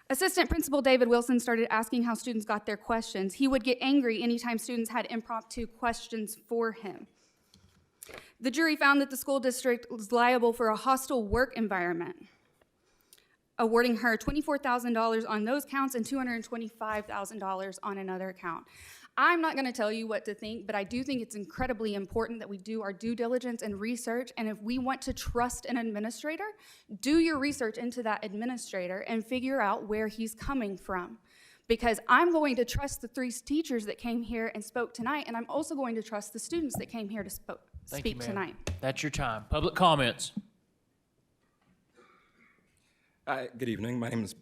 Assistant Principal David Wilson started asking how students got their questions. He would get angry anytime students had impromptu questions for him. The jury found that the school district was liable for a hostile work environment, awarding her $24,000 on those counts and $225,000 on another account. I'm not going to tell you what to think, but I do think it's incredibly important that we do our due diligence and research, and if we want to trust an administrator, do your research into that administrator and figure out where he's coming from. Because I'm going to trust the 3 teachers that came here and spoke tonight, and I'm also going to trust the students that came here to speak tonight. That's your time. Public comments. Hi, good evening. My name is,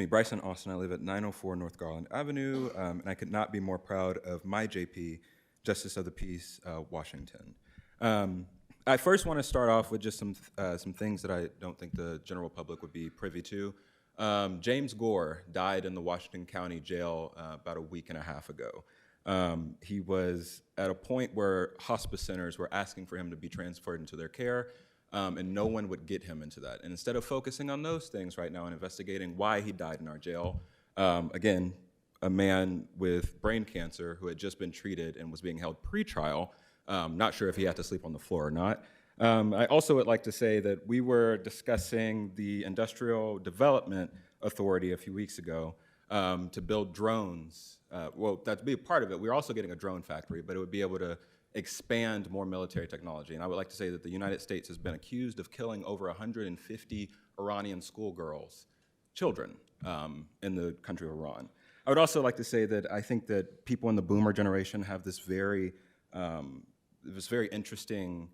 Bryson Austin. I live at 904 North Garland Avenue, and I could not be more proud of my JP, Justice of the Peace, Washington. I first want to start off with just some things that I don't think the general public would be privy to. James Gore died in the Washington County Jail about a week and a half ago. He was at a point where hospice centers were asking for him to be transferred into their care, and no one would get him into that. And instead of focusing on those things right now and investigating why he died in our jail, again, a man with brain cancer who had just been treated and was being held pre-trial, not sure if he had to sleep on the floor or not. I also would like to say that we were discussing the Industrial Development Authority a few weeks ago to build drones. Well, that'd be a part of it. We're also getting a drone factory, but it would be able to expand more military technology. And I would like to say that the United States has been accused of killing over 150 Iranian schoolgirls, children, in the country of Iran. I would also like to say that I think that people in the boomer generation have this very interesting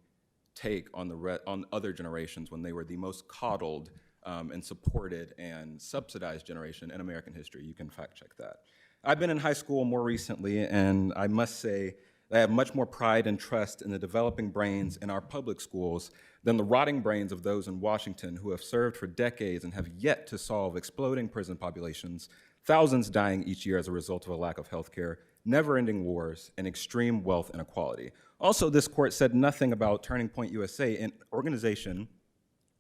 take on on other generations when they were the most coddled and supported and subsidized generation in American history. You can fact check that. I've been in high school more recently, and I must say I have much more pride and trust in the developing brains in our public schools than the rotting brains of those in Washington who have served for decades and have yet to solve exploding prison populations, thousands dying each year as a result of a lack of health care, never-ending wars, and extreme wealth inequality. Also, this court said nothing about Turning Point USA, an organization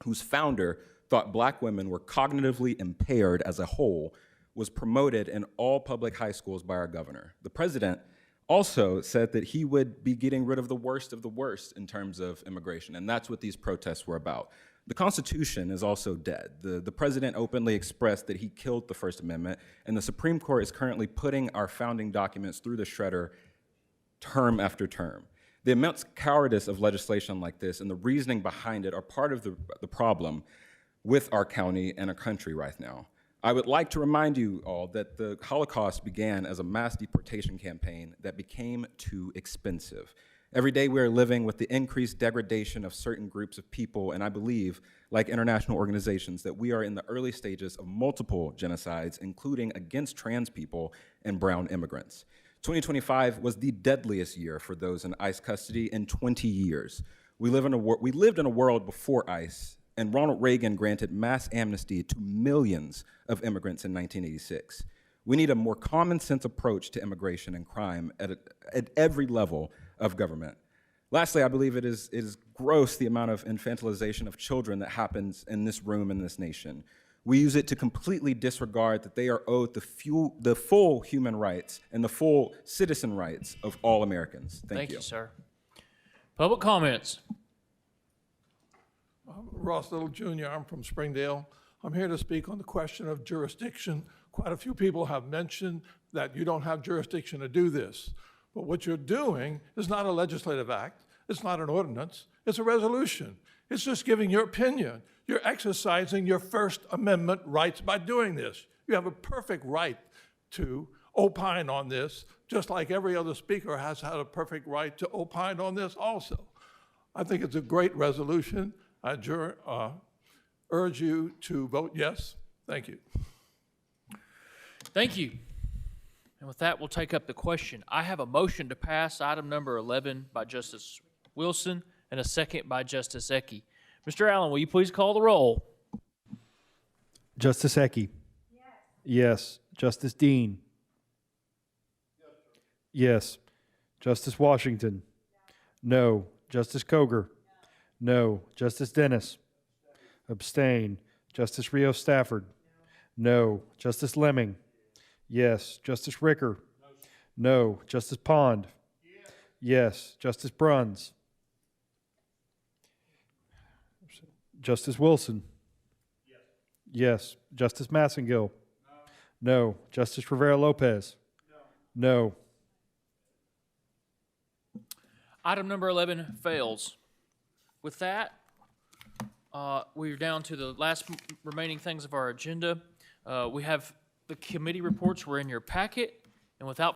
whose founder thought black women were cognitively impaired as a whole, was promoted in all public high schools by our governor. The president also said that he would be getting rid of the worst in terms of immigration, and that's what these protests were about. The Constitution is also dead. The president openly expressed that he killed the First Amendment, and the Supreme Court is currently putting our founding documents through the shredder term after term. The immense cowardice of legislation like this and the reasoning behind it are part of the problem with our county and our country right now. I would like to remind you all that the Holocaust began as a mass deportation campaign that became too expensive. Every day we are living with the increased degradation of certain groups of people, and I believe, like international organizations, that we are in the early stages of multiple genocides, including against trans people and brown immigrants. 2025 was the deadliest year for those in ICE custody in 20 years. We lived in a world before ICE, and Ronald Reagan granted mass amnesty to millions of immigrants in 1986. We need a more common sense approach to immigration and crime at every level of government. Lastly, I believe it is gross the amount of infantilization of children that happens in this room, in this nation. We use it to completely disregard that they are owed the full human rights and the full citizen rights of all Americans. Thank you, sir. Public comments. Ross Little Jr., I'm from Springdale. I'm here to speak on the question of jurisdiction. Quite a few people have mentioned that you don't have jurisdiction to do this. But what you're doing is not a legislative act. It's not an ordinance. It's a resolution. It's just giving your opinion. You're exercising your First Amendment rights by doing this. You have a perfect right to opine on this, just like every other speaker has had a perfect right to opine on this also. I think it's a great resolution. I urge you to vote yes. Thank you. Thank you. And with that, we'll take up the question. I have a motion to pass item number 11 by Justice Wilson and a second by Justice Ecke. Mr. Allen, will you please call the roll? Justice Ecke? Yes. Justice Dean? Yes. Justice Washington? No. Justice Koger? No. Justice Dennis? Abstain. Justice Rios Stafford? No. Justice Lemming? Yes. Justice Ricker? No. Justice Pond? Yes. Justice Bruns? Justice Wilson? Yes. Justice Massengill? No. Justice Rivera Lopez? No. Item number 11 fails. With that, we're down to the last remaining things of our agenda. We have the committee reports were in your packet, and without